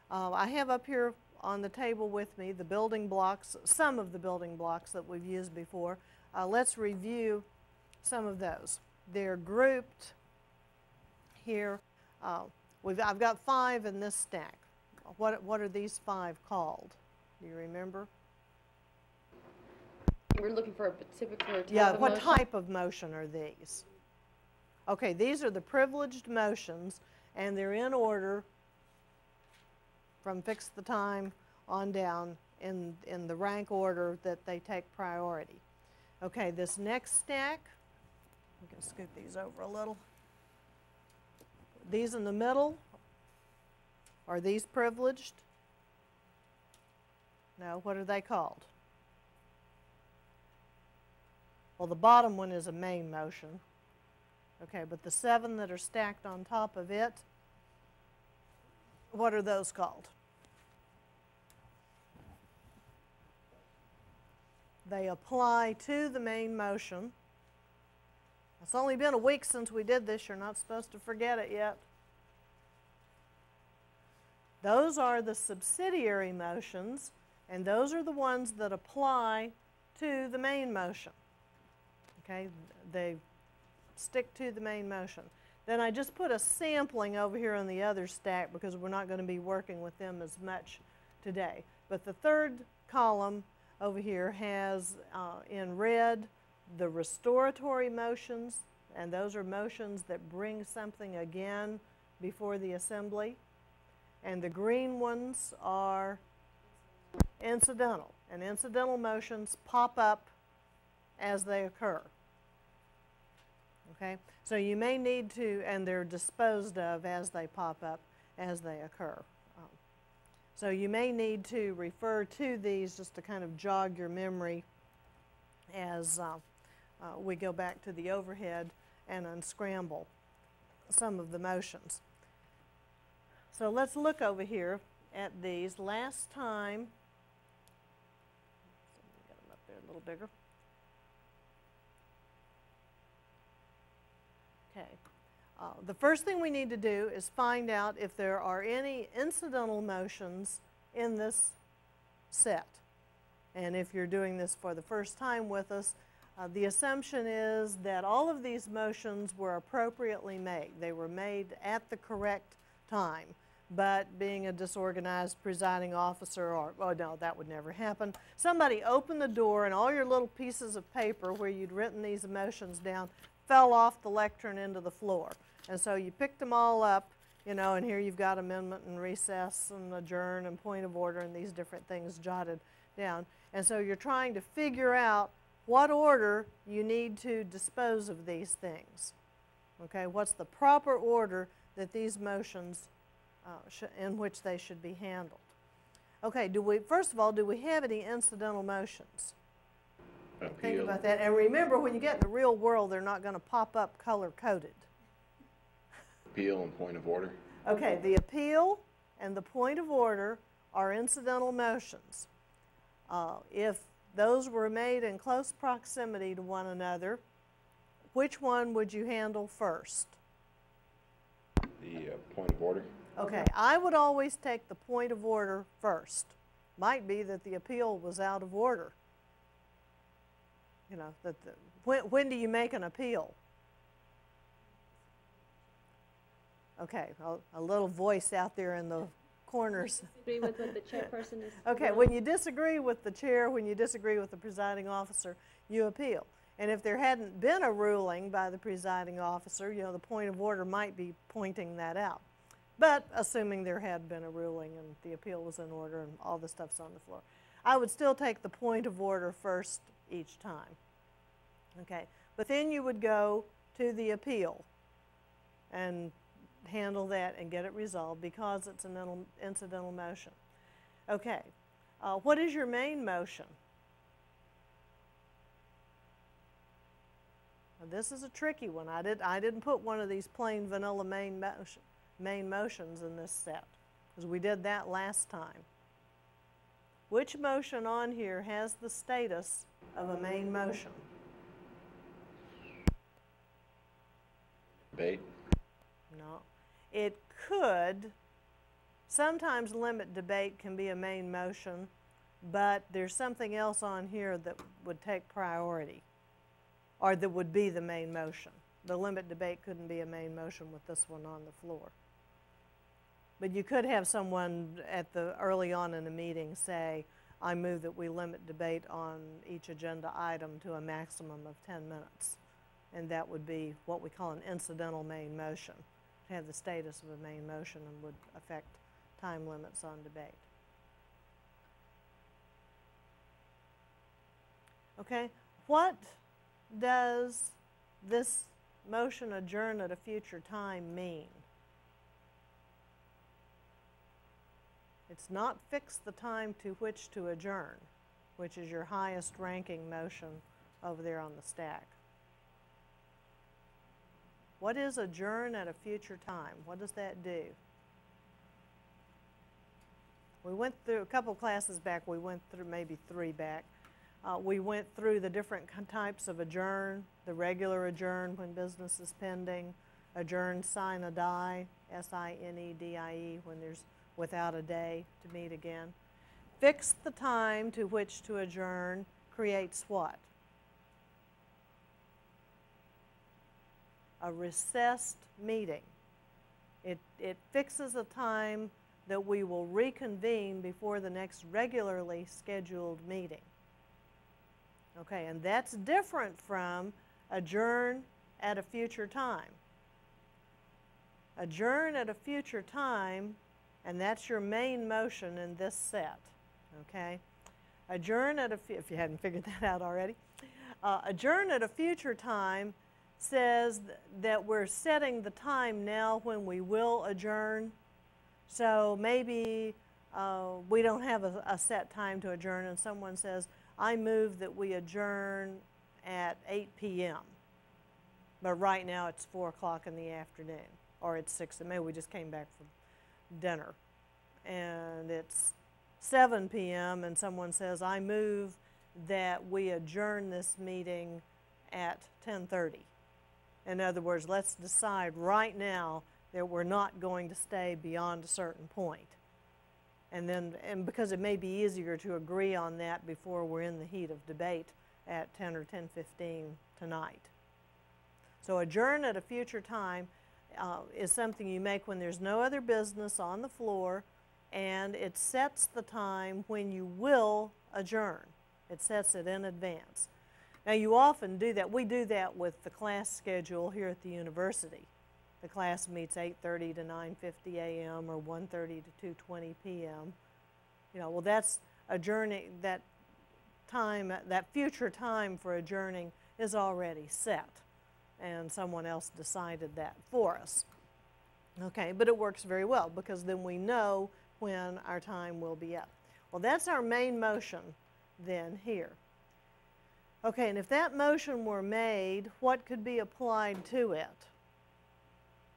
I have up here on the table with me the building blocks, some of the building blocks that we've used before. Let's review some of those. They're grouped here. I've got 5 in this stack. What are these 5 called? Do you remember? We're looking for a particular type Yeah, of what motion. type of motion are these? Okay, these are the privileged motions, and they're in order from fix the time on down in the rank order that they take priority. Okay, this next stack, I'm going to scoot these over a little. These in the middle, are these privileged? No, what are they called? Well, the bottom one is a main motion. Okay, but the 7 that are stacked on top of it, what are those called? They apply to the main motion. It's only been a week since we did this. You're not supposed to forget it yet. Those are the subsidiary motions, and those are the ones that apply to the main motion. Okay, they stick to the main motion. Then I just put a sampling over here on the other stack because we're not going to be working with them as much today. But the third column over here has in red the restoratory motions, and those are motions that bring something again before the assembly. And the green ones are incidental, and incidental motions pop up as they occur. Okay, so you may need to, and they're disposed of as they pop up, as they occur. So you may need to refer to these just to kind of jog your memory as we go back to the overhead and unscramble some of the motions. So let's look over here at these. Last time, let me get them up there a little bigger. Okay. The first thing we need to do is find out if there are any incidental motions in this set. And if you're doing this for the first time with us, the assumption is that all of these motions were appropriately made. They were made at the correct time. But being a disorganized presiding officer, or, oh no, that would never happen. Somebody opened the door and all your little pieces of paper where you'd written these motions down fell off the lectern into the floor. And so you picked them all up, you know, and here you've got amendment and recess and adjourn and point of order and these different things jotted down. And so you're trying to figure out what order you need to dispose of these things. Okay, what's the proper order that these motions in which they should be handled. Okay, first of all, do we have any incidental motions? Appeal. Think about that. And remember, when you get in the real world, they're not going to pop up color-coded. Appeal and point of order. Okay, the appeal and the point of order are incidental motions. If those were made in close proximity to one another, which one would you handle first? The point of order. Okay, I would always take the point of order first. Might be that the appeal was out of order. You know, when do you make an appeal? Okay, a little voice out there in the corners. Disagree with what the chairperson is. Okay, when you disagree with the chair, when you disagree with the presiding officer, you appeal. And if there hadn't been a ruling by the presiding officer, you know, the point of order might be pointing that out. But assuming there had been a ruling and the appeal was in order and all the stuff's on the floor, I would still take the point of order first each time. Okay, but then you would go to the appeal and handle that and get it resolved because it's an incidental motion. Okay, what is your main motion? Now, this is a tricky one. I didn't put one of these plain vanilla main motions in this set because we did that last time. Which motion on here has the status of a main motion? Debate. No. It could. Sometimes limit debate can be a main motion, but there's something else on here that would take priority, or that would be the main motion. The limit debate couldn't be a main motion with this one on the floor. But you could have someone early on in the meeting say, I move that we limit debate on each agenda item to a maximum of 10 minutes. And that would be what we call an incidental main motion. It have the status of a main motion and would affect time limits on debate. Okay, what does this motion adjourn at a future time mean? It's not fix the time to which to adjourn, which is your highest ranking motion over there on the stack. What is adjourn at a future time? What does that do? We went through a couple classes back, we went through maybe 3 back. We went through the different types of adjourn, the regular adjourn when business is pending, adjourn sine die, S-I-N-E-D-I-E, when there's without a day to meet again. Fix the time to which to adjourn creates what? A recessed meeting. It fixes a time that we will reconvene before the next regularly scheduled meeting. Okay, and that's different from adjourn at a future time. Adjourn at a future time, and that's your main motion in this set, okay? Adjourn at a, if you hadn't figured that out already, adjourn at a future time says that we're setting the time now when we will adjourn. So maybe we don't have a set time to adjourn, and someone says, I move that we adjourn at 8 p.m. But right now it's 4 o'clock in the afternoon, or it's 6, and maybe we just came back from dinner. And it's 7 p.m. and someone says, I move that we adjourn this meeting at 10:30. In other words, let's decide right now that we're not going to stay beyond a certain point. And because it may be easier to agree on that before we're in the heat of debate at 10 or 10:15 tonight. So adjourn at a future time is something you make when there's no other business on the floor, and it sets the time when you will adjourn. It sets it in advance. Now you often do that. We do that with the class schedule here at the university. The class meets 8:30 to 9:50 a.m. or 1:30 to 2:20 p.m. You know, well, that's adjourning. That time, that future time for adjourning is already set, and someone else decided that for us. Okay, but it works very well because then we know when our time will be up. Well, that's our main motion then here. Okay, and if that motion were made, what could be applied to it?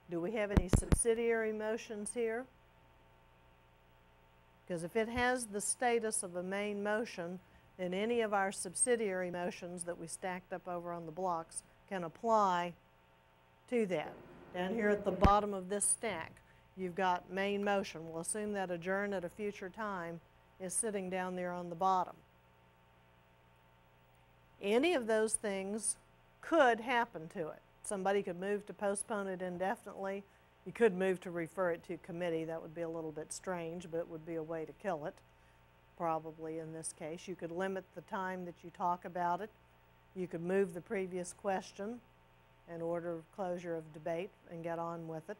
Do we have any subsidiary motions here? Because if it has the status of a main motion, then any of our subsidiary motions that we stacked up over on the blocks can apply to that. Down here at the bottom of this stack, you've got main motion. We'll assume that adjourn at a future time is sitting down there on the bottom. Any of those things could happen to it. Somebody could move to postpone it indefinitely. You could move to refer it to committee. That would be a little bit strange, but it would be a way to kill it, probably in this case. You could limit the time that you talk about it. You could move the previous question and order closure of debate and get on with it.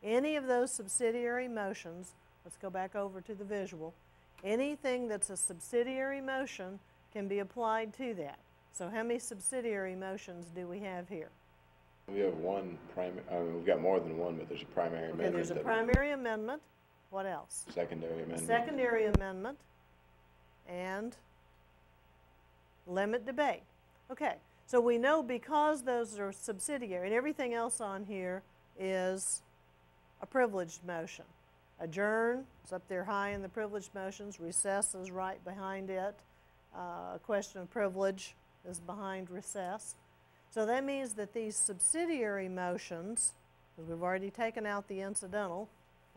Any of those subsidiary motions, let's go back over to the visual, anything that's a subsidiary motion can be applied to that. So how many subsidiary motions do we have here? We have one primary, we've got more than one, but there's a primary amendment. Okay, there's a primary amendment. What else? Secondary amendment. Secondary amendment and limit debate. Okay, so we know because those are subsidiary and everything else on here is a privileged motion. Adjourn is up there high in the privileged motions. Recess is right behind it. A question of privilege is behind recess. So that means that these subsidiary motions, because we've already taken out the incidental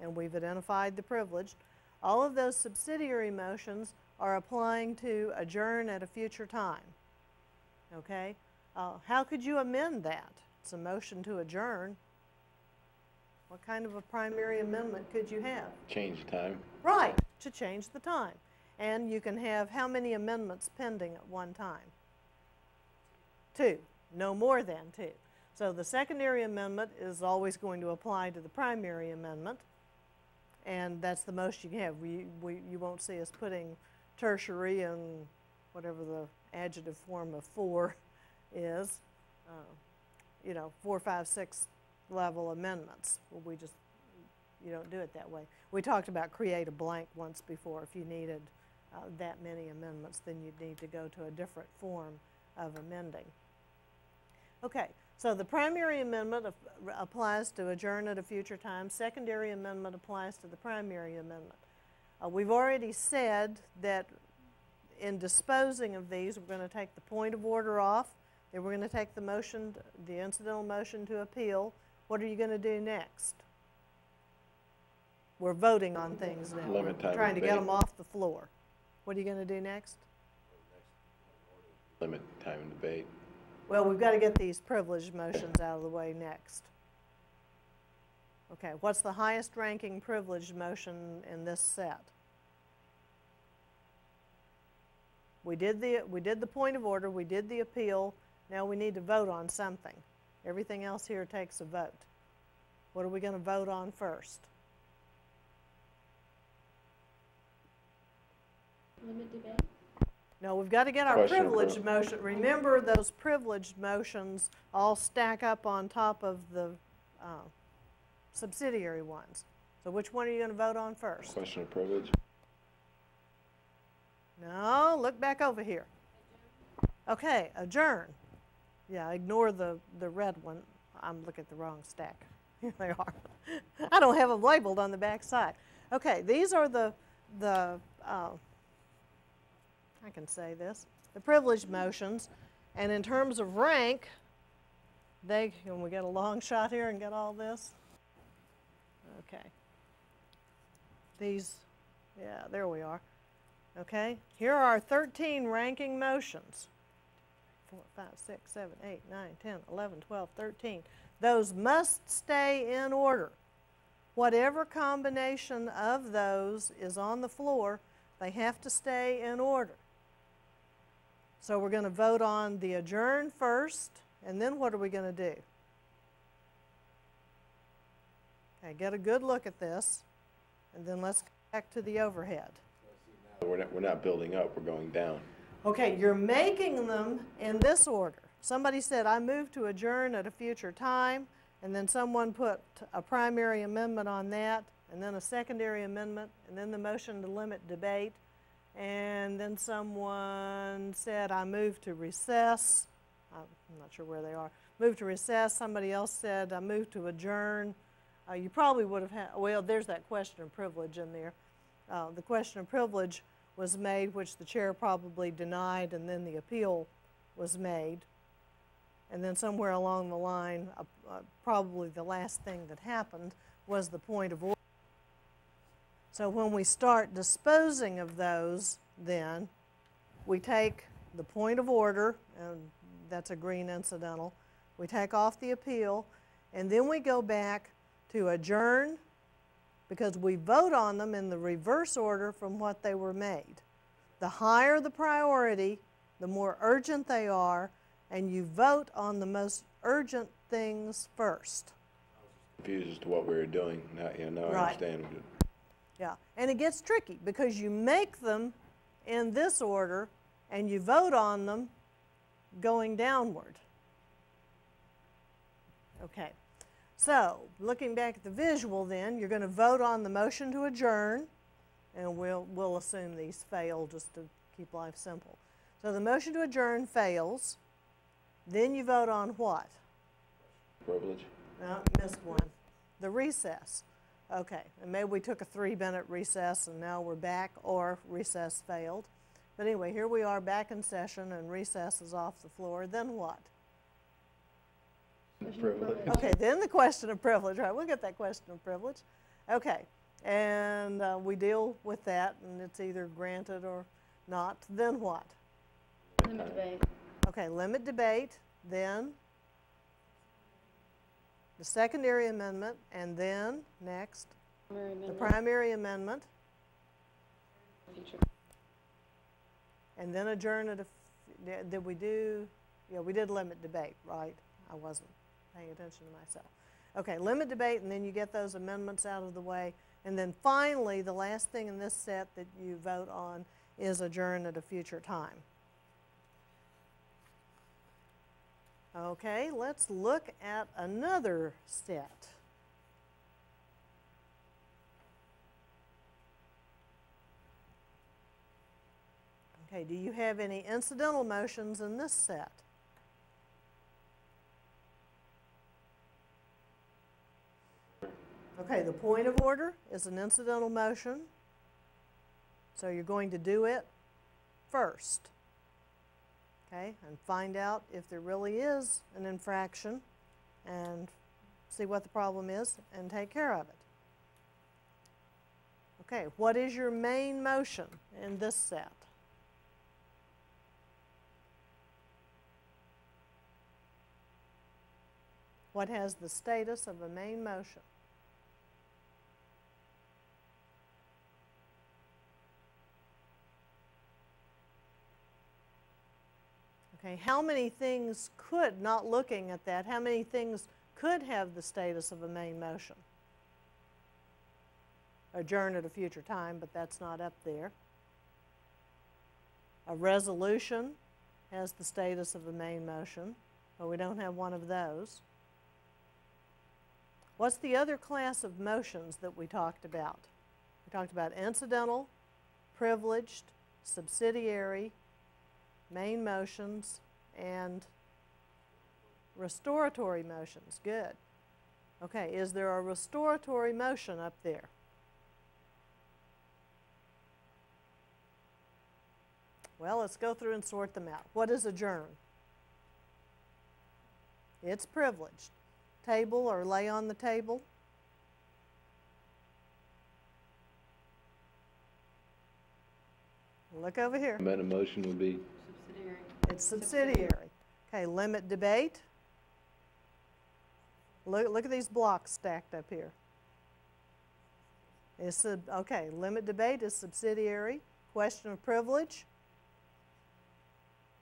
and we've identified the privileged, all of those subsidiary motions are applying to adjourn at a future time. Okay? How could you amend that? It's a motion to adjourn. What kind of a primary amendment could you have? Change time. Right, to change the time. And you can have how many amendments pending at one time? 2, no more than 2. So the secondary amendment is always going to apply to the primary amendment, and that's the most you can have. You won't see us putting tertiary and whatever the adjective form of 4 is, 4, 5, 6 level amendments. Well, you don't do it that way. We talked about create a blank once before. If you needed that many amendments, then you'd need to go to a different form of amending. Okay, so the primary amendment applies to adjourn at a future time. Secondary amendment applies to the primary amendment. We've already said that in disposing of these, we're going to take the point of order off, then we're going to take the motion, the incidental motion to appeal. What are you going to do next? We're voting on things now. Limit time We're trying to get debate. them off the floor. What are you going to do next? Limit time and debate. Well, we've got to get these privileged motions out of the way next. Okay, what's the highest ranking privileged motion in this set? We did the point of order, we did the appeal, now we need to vote on something. Everything else here takes a vote. What are we going to vote on first? Limit debate? No, we've got to get our Question privileged motion. Remember, those privileged motions all stack up on top of the subsidiary ones. So which one are you going to vote on first? Question of privilege. No, look back over here. Okay, adjourn. Yeah, ignore the red one. I'm looking at the wrong stack. Here they are. I don't have them labeled on the back side. Okay, these are the I can say this, the privileged motions, and in terms of rank, can we get a long shot here and get all this? Okay. These, yeah, there we are. Okay, here are our 13 ranking motions. 4, 5, 6, 7, 8, 9, 10, 11, 12, 13. Those must stay in order. Whatever combination of those is on the floor, they have to stay in order. So we're going to vote on the adjourn first, and then what are we going to do? Okay, get a good look at this, and then let's go back to the overhead. We're not building up, we're going down. Okay, you're making them in this order. Somebody said, I move to adjourn at a future time, and then someone put a primary amendment on that, and then a secondary amendment, and then the motion to limit debate, and then someone said, I move to recess. I'm not sure where they are. Move to recess. Somebody else said, I move to adjourn. You probably would have had, well, there's that question of privilege in there. The question of privilege was made, which the chair probably denied, and then the appeal was made. And then somewhere along the line, probably the last thing that happened was the point of order. So when we start disposing of those, then we take the point of order, and that's a green incidental. We take off the appeal, and then we go back to adjourn, because we vote on them in the reverse order from what they were made. The higher the priority, the more urgent they are, and you vote on the most urgent things first. Confused as to what we were doing. Now Right. I understand. Yeah, and it gets tricky because you make them in this order and you vote on them going downward. Okay, so looking back at the visual then, you're going to vote on the motion to adjourn, and we'll assume these fail just to keep life simple. So the motion to adjourn fails, then you vote on what? Privilege. No, missed one. The recess. Okay, and maybe we took a 3-minute recess and now we're back, or recess failed. But anyway, here we are back in session and recess is off the floor. Then what? Privilege. Okay, then the question of privilege. Right, we'll get that question of privilege. Okay, and we deal with that, and it's either granted or not. Then what? Limit debate. Okay, limit debate, then the secondary amendment, and then next the primary amendment, Future. and then adjourn at a, did we do, yeah, we did limit debate, right? I wasn't paying attention to myself. Okay, limit debate, and then you get those amendments out of the way, and then finally the last thing in this set that you vote on is adjourn at a future time. Okay, let's look at another set. Okay, do you have any incidental motions in this set? Okay, the point of order is an incidental motion. So you're going to do it first, okay, and find out if there really is an infraction and see what the problem is and take care of it. Okay, what is your main motion in this set? What has the status of a main motion? Okay, how many things could, not looking at that, how many things could have the status of a main motion? Adjourn at a future time, but that's not up there. A resolution has the status of a main motion, but we don't have one of those. What's the other class of motions that we talked about? We talked about incidental, privileged, subsidiary, main motions, and restoratory motions. Good. Okay, is there a restoratory motion up there? Well, let's go through and sort them out. What is adjourn? It's privileged. Table or lay on the table? Look over here. Amendment motion would be? Subsidiary. It's subsidiary. Okay, limit debate. Look at these blocks stacked up here. Okay, limit debate is subsidiary. Question of privilege?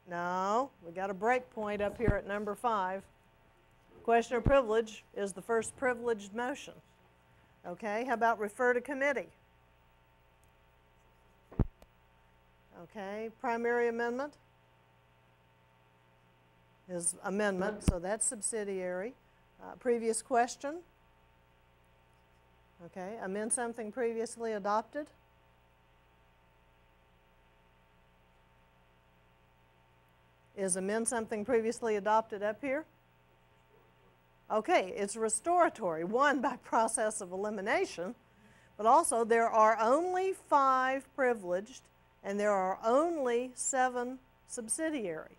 No, we got a break point up here at number 5. Question of privilege is the first privileged motion. Okay, how about refer to committee? Okay, primary amendment is amendment, so that's subsidiary. Previous question? Okay, amend something previously adopted? Is amend something previously adopted up here? Okay, it's restoratory, one by process of elimination, but also there are only 5 privileged and there are only 7 subsidiary.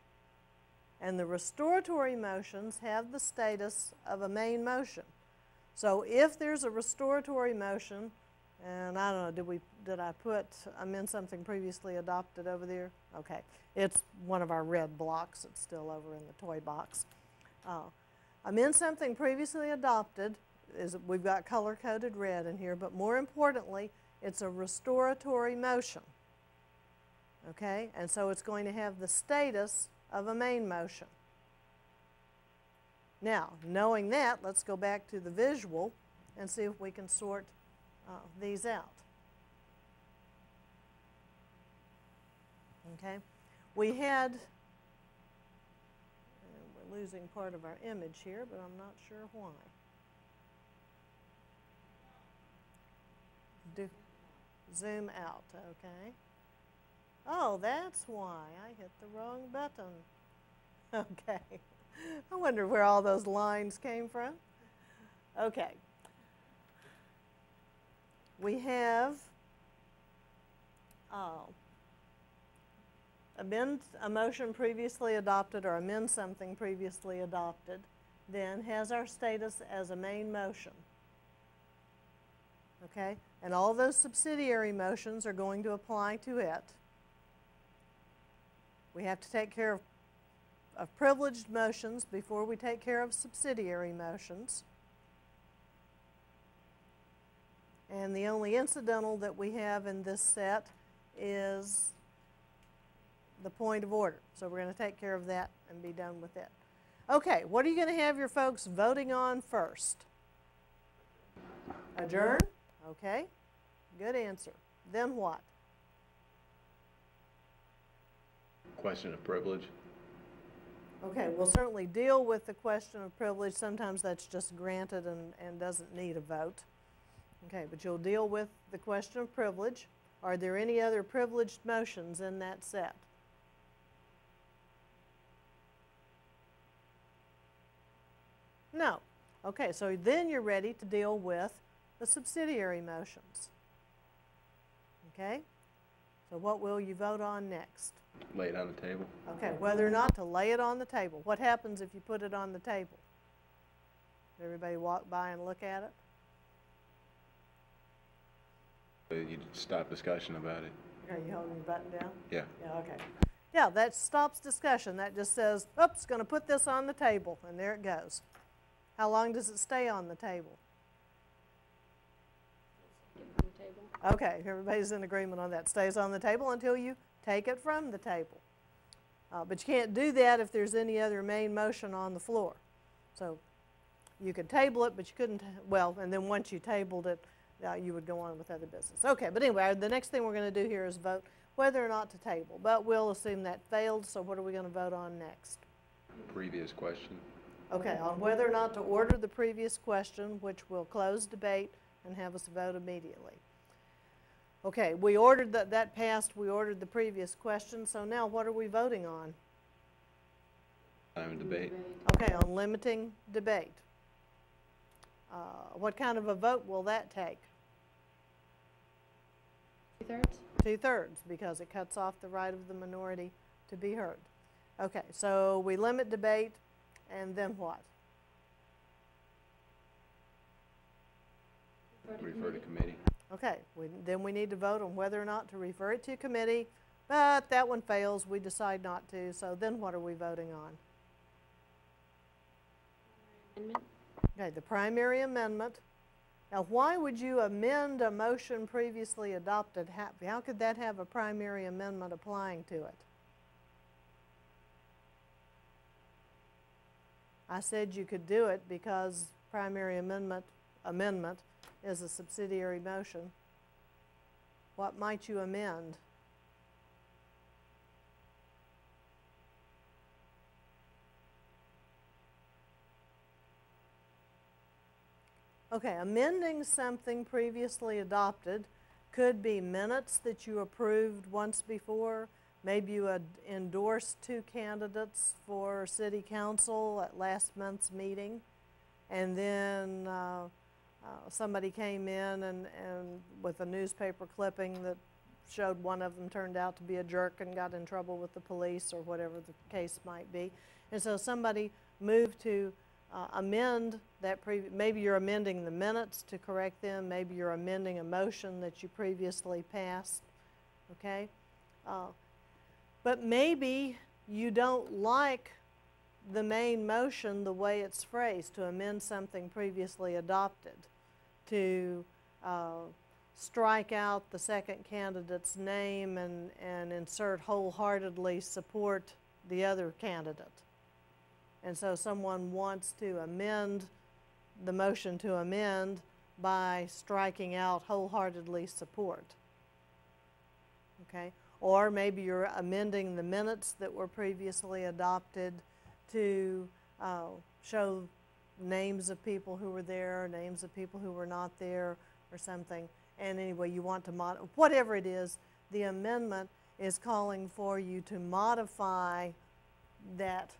And the restoratory motions have the status of a main motion. So if there's a restoratory motion, and I don't know, did I put amend something previously adopted over there? Okay, it's one of our red blocks. It's still over in the toy box. Amend something previously adopted is, we've got color-coded red in here, but more importantly, it's a restoratory motion. Okay, and so it's going to have the status of a main motion. Now, knowing that, let's go back to the visual and see if we can sort these out. Okay, we had, we're losing part of our image here, but I'm not sure why. Zoom out, okay. Oh, that's why I hit the wrong button. Okay, I wonder where all those lines came from. Okay. We have amend a motion previously adopted or amend something previously adopted, then has our status as a main motion. Okay, and all those subsidiary motions are going to apply to it. We have to take care of privileged motions before we take care of subsidiary motions. And the only incidental that we have in this set is the point of order. So we're going to take care of that and be done with it. Okay, what are you going to have your folks voting on first? Adjourn? Okay, good answer. Then what? Question of privilege. Okay, we'll certainly deal with the question of privilege. Sometimes that's just granted and doesn't need a vote. Okay, but you'll deal with the question of privilege. Are there any other privileged motions in that set? No. Okay, so then you're ready to deal with the subsidiary motions. Okay? So what will you vote on next? Lay it on the table. Okay, whether or not to lay it on the table. What happens if you put it on the table? Everybody walk by and look at it? You stop discussion about it. Are you holding your button down? Yeah. Yeah, okay. Yeah, that stops discussion. That just says, oops, going to put this on the table, and there it goes. How long does it stay on the table? On the table. Okay, everybody's in agreement on that. Stays on the table until you take it from the table. But you can't do that if there's any other main motion on the floor. So you could table it, but you couldn't, well, and then once you tabled it, you would go on with other business. Okay, but anyway, the next thing we're going to do here is vote whether or not to table. But we'll assume that failed, so what are we going to vote on next? Previous question. Okay, on whether or not to order the previous question, which will close debate and have us vote immediately. Okay, we ordered that passed. We ordered the previous question, so now what are we voting on? Time of debate. Okay, on limiting debate. What kind of a vote will that take? 2/3? 2/3, because it cuts off the right of the minority to be heard. Okay, so we limit debate, and then what? Refer to committee. Okay, then we need to vote on whether or not to refer it to committee, but that one fails. We decide not to, so then what are we voting on? Amendment? Okay, the primary amendment. Now, why would you amend a motion previously adopted? How could that have a primary amendment applying to it? I said you could do it because primary amendment is a subsidiary motion. What might you amend? Okay, amending something previously adopted could be minutes that you approved once before. Maybe you had endorsed 2 candidates for city council at last month's meeting, and then somebody came in and with a newspaper clipping that showed one of them turned out to be a jerk and got in trouble with the police or whatever the case might be. And so somebody moved to amend that maybe you're amending the minutes to correct them, maybe you're amending a motion that you previously passed, okay? But maybe you don't like the main motion the way it's phrased, to amend something previously adopted, to strike out the second candidate's name and insert wholeheartedly support the other candidate. And so someone wants to amend the motion to amend by striking out wholeheartedly support. Okay? Or maybe you're amending the minutes that were previously adopted to show names of people who were there, names of people who were not there, or something. And anyway, you want to whatever it is, the amendment is calling for you to modify that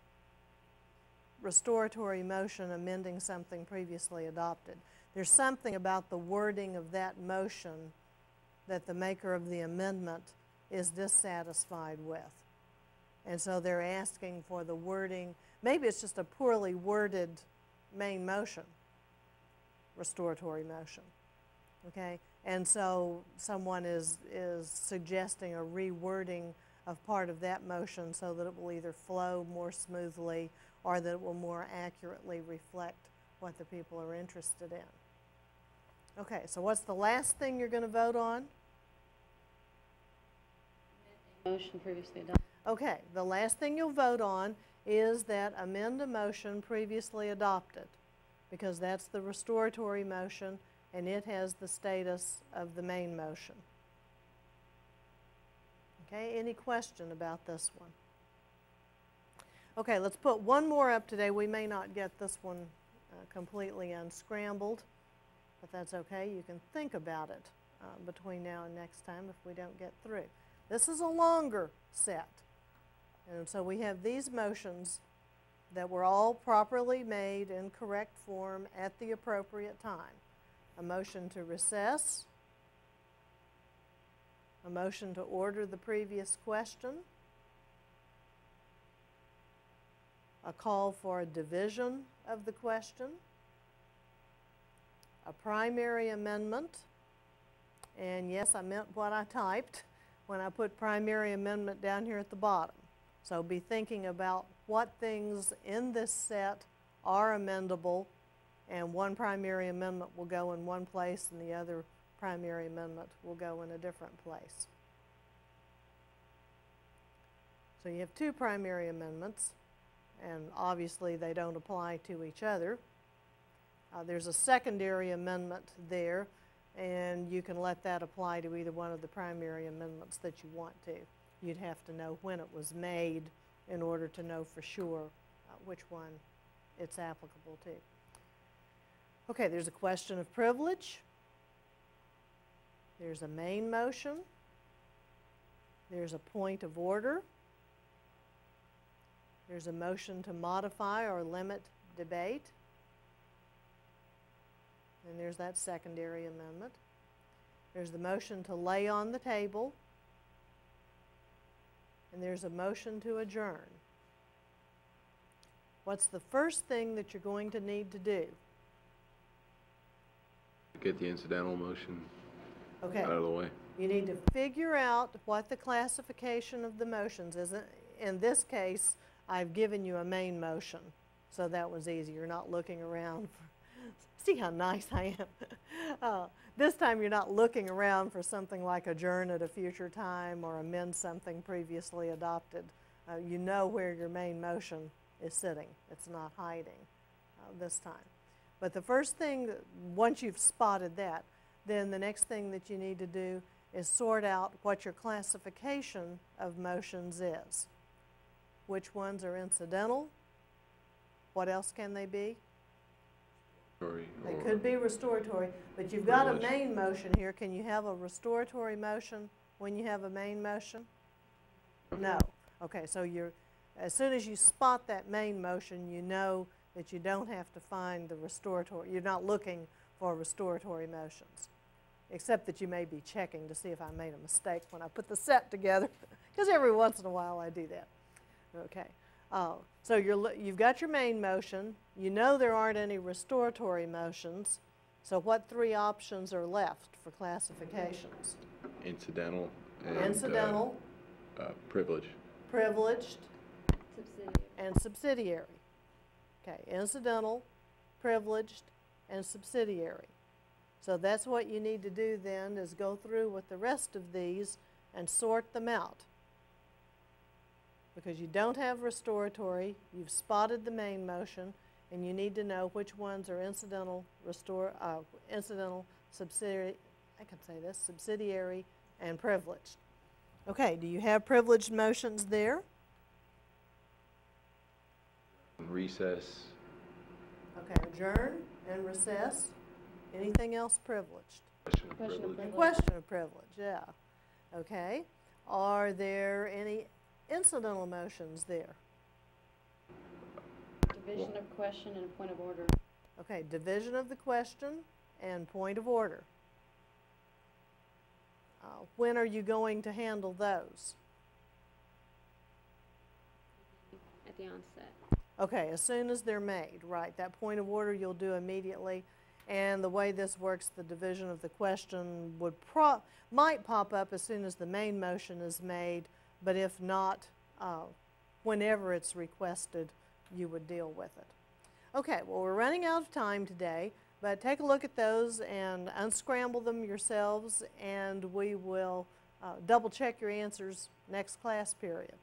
restoratory motion amending something previously adopted. There's something about the wording of that motion that the maker of the amendment is dissatisfied with. And so they're asking for the wording. Maybe it's just a poorly worded main motion, restoratory motion, okay? And so someone is suggesting a rewording of part of that motion so that it will either flow more smoothly or that it will more accurately reflect what the people are interested in. Okay, so what's the last thing you're going to vote on? Motion previously adopted. Okay, the last thing you'll vote on is that amend a motion previously adopted, because that's the restoratory motion and it has the status of the main motion. Okay, any question about this one? Okay, let's put one more up today. We may not get this one completely unscrambled, but that's okay. You can think about it between now and next time if we don't get through. This is a longer set. And so we have these motions that were all properly made in correct form at the appropriate time. A motion to recess, a motion to order the previous question, a call for a division of the question, a primary amendment, and yes, I meant what I typed when I put primary amendment down here at the bottom. So be thinking about what things in this set are amendable, and one primary amendment will go in one place and the other primary amendment will go in a different place. So you have two primary amendments, and obviously they don't apply to each other. There's a secondary amendment there, and you can let that apply to either one of the primary amendments that you want to. You'd have to know when it was made in order to know for sure which one it's applicable to. Okay, there's a question of privilege. There's a main motion. There's a point of order. There's a motion to modify or limit debate. And there's that secondary amendment. There's the motion to lay on the table. And there's a motion to adjourn. What's the first thing that you're going to need to do? Get the incidental motion Okay. out of the way. You need to figure out what the classification of the motions is. In this case, I've given you a main motion, so that was easy. You're not looking around for, see how nice I am. This time you're not looking around for something like adjourn at a future time or amend something previously adopted. You know where your main motion is sitting. It's not hiding this time. But the first thing, once you've spotted that, then the next thing that you need to do is sort out what your classification of motions is. Which ones are incidental? What else can they be? They could be restoratory, but you've got a main motion here. Can you have a restoratory motion when you have a main motion? No. Okay, so as soon as you spot that main motion, you know that you don't have to find the restoratory. You're not looking for restoratory motions, except that you may be checking to see if I made a mistake when I put the set together, because every once in a while I do that. Okay. So you've got your main motion. You know there aren't any restoratory motions. So what three options are left for classifications? Incidental. Incidental. Privileged. Privileged. Subsidiary. And subsidiary. Okay, incidental, privileged, and subsidiary. So that's what you need to do then, is go through with the rest of these and sort them out. Because you don't have restoratory, you've spotted the main motion, and you need to know which ones are incidental, incidental, subsidiary, I can say this, subsidiary, and privileged. Okay, do you have privileged motions there? Recess. Okay, adjourn and recess. Anything else privileged? Question of Question of privilege. privilege. Question of privilege, yeah. Okay. Are there any incidental motions there? Division of question and point of order. Okay, division of the question and point of order. When are you going to handle those? At the onset. Okay, as soon as they're made, right. That point of order you'll do immediately. And the way this works, the division of the question might pop up as soon as the main motion is made, but if not, whenever it's requested, you would deal with it. Okay, well, we're running out of time today, but take a look at those and unscramble them yourselves, and we will double check your answers next class period.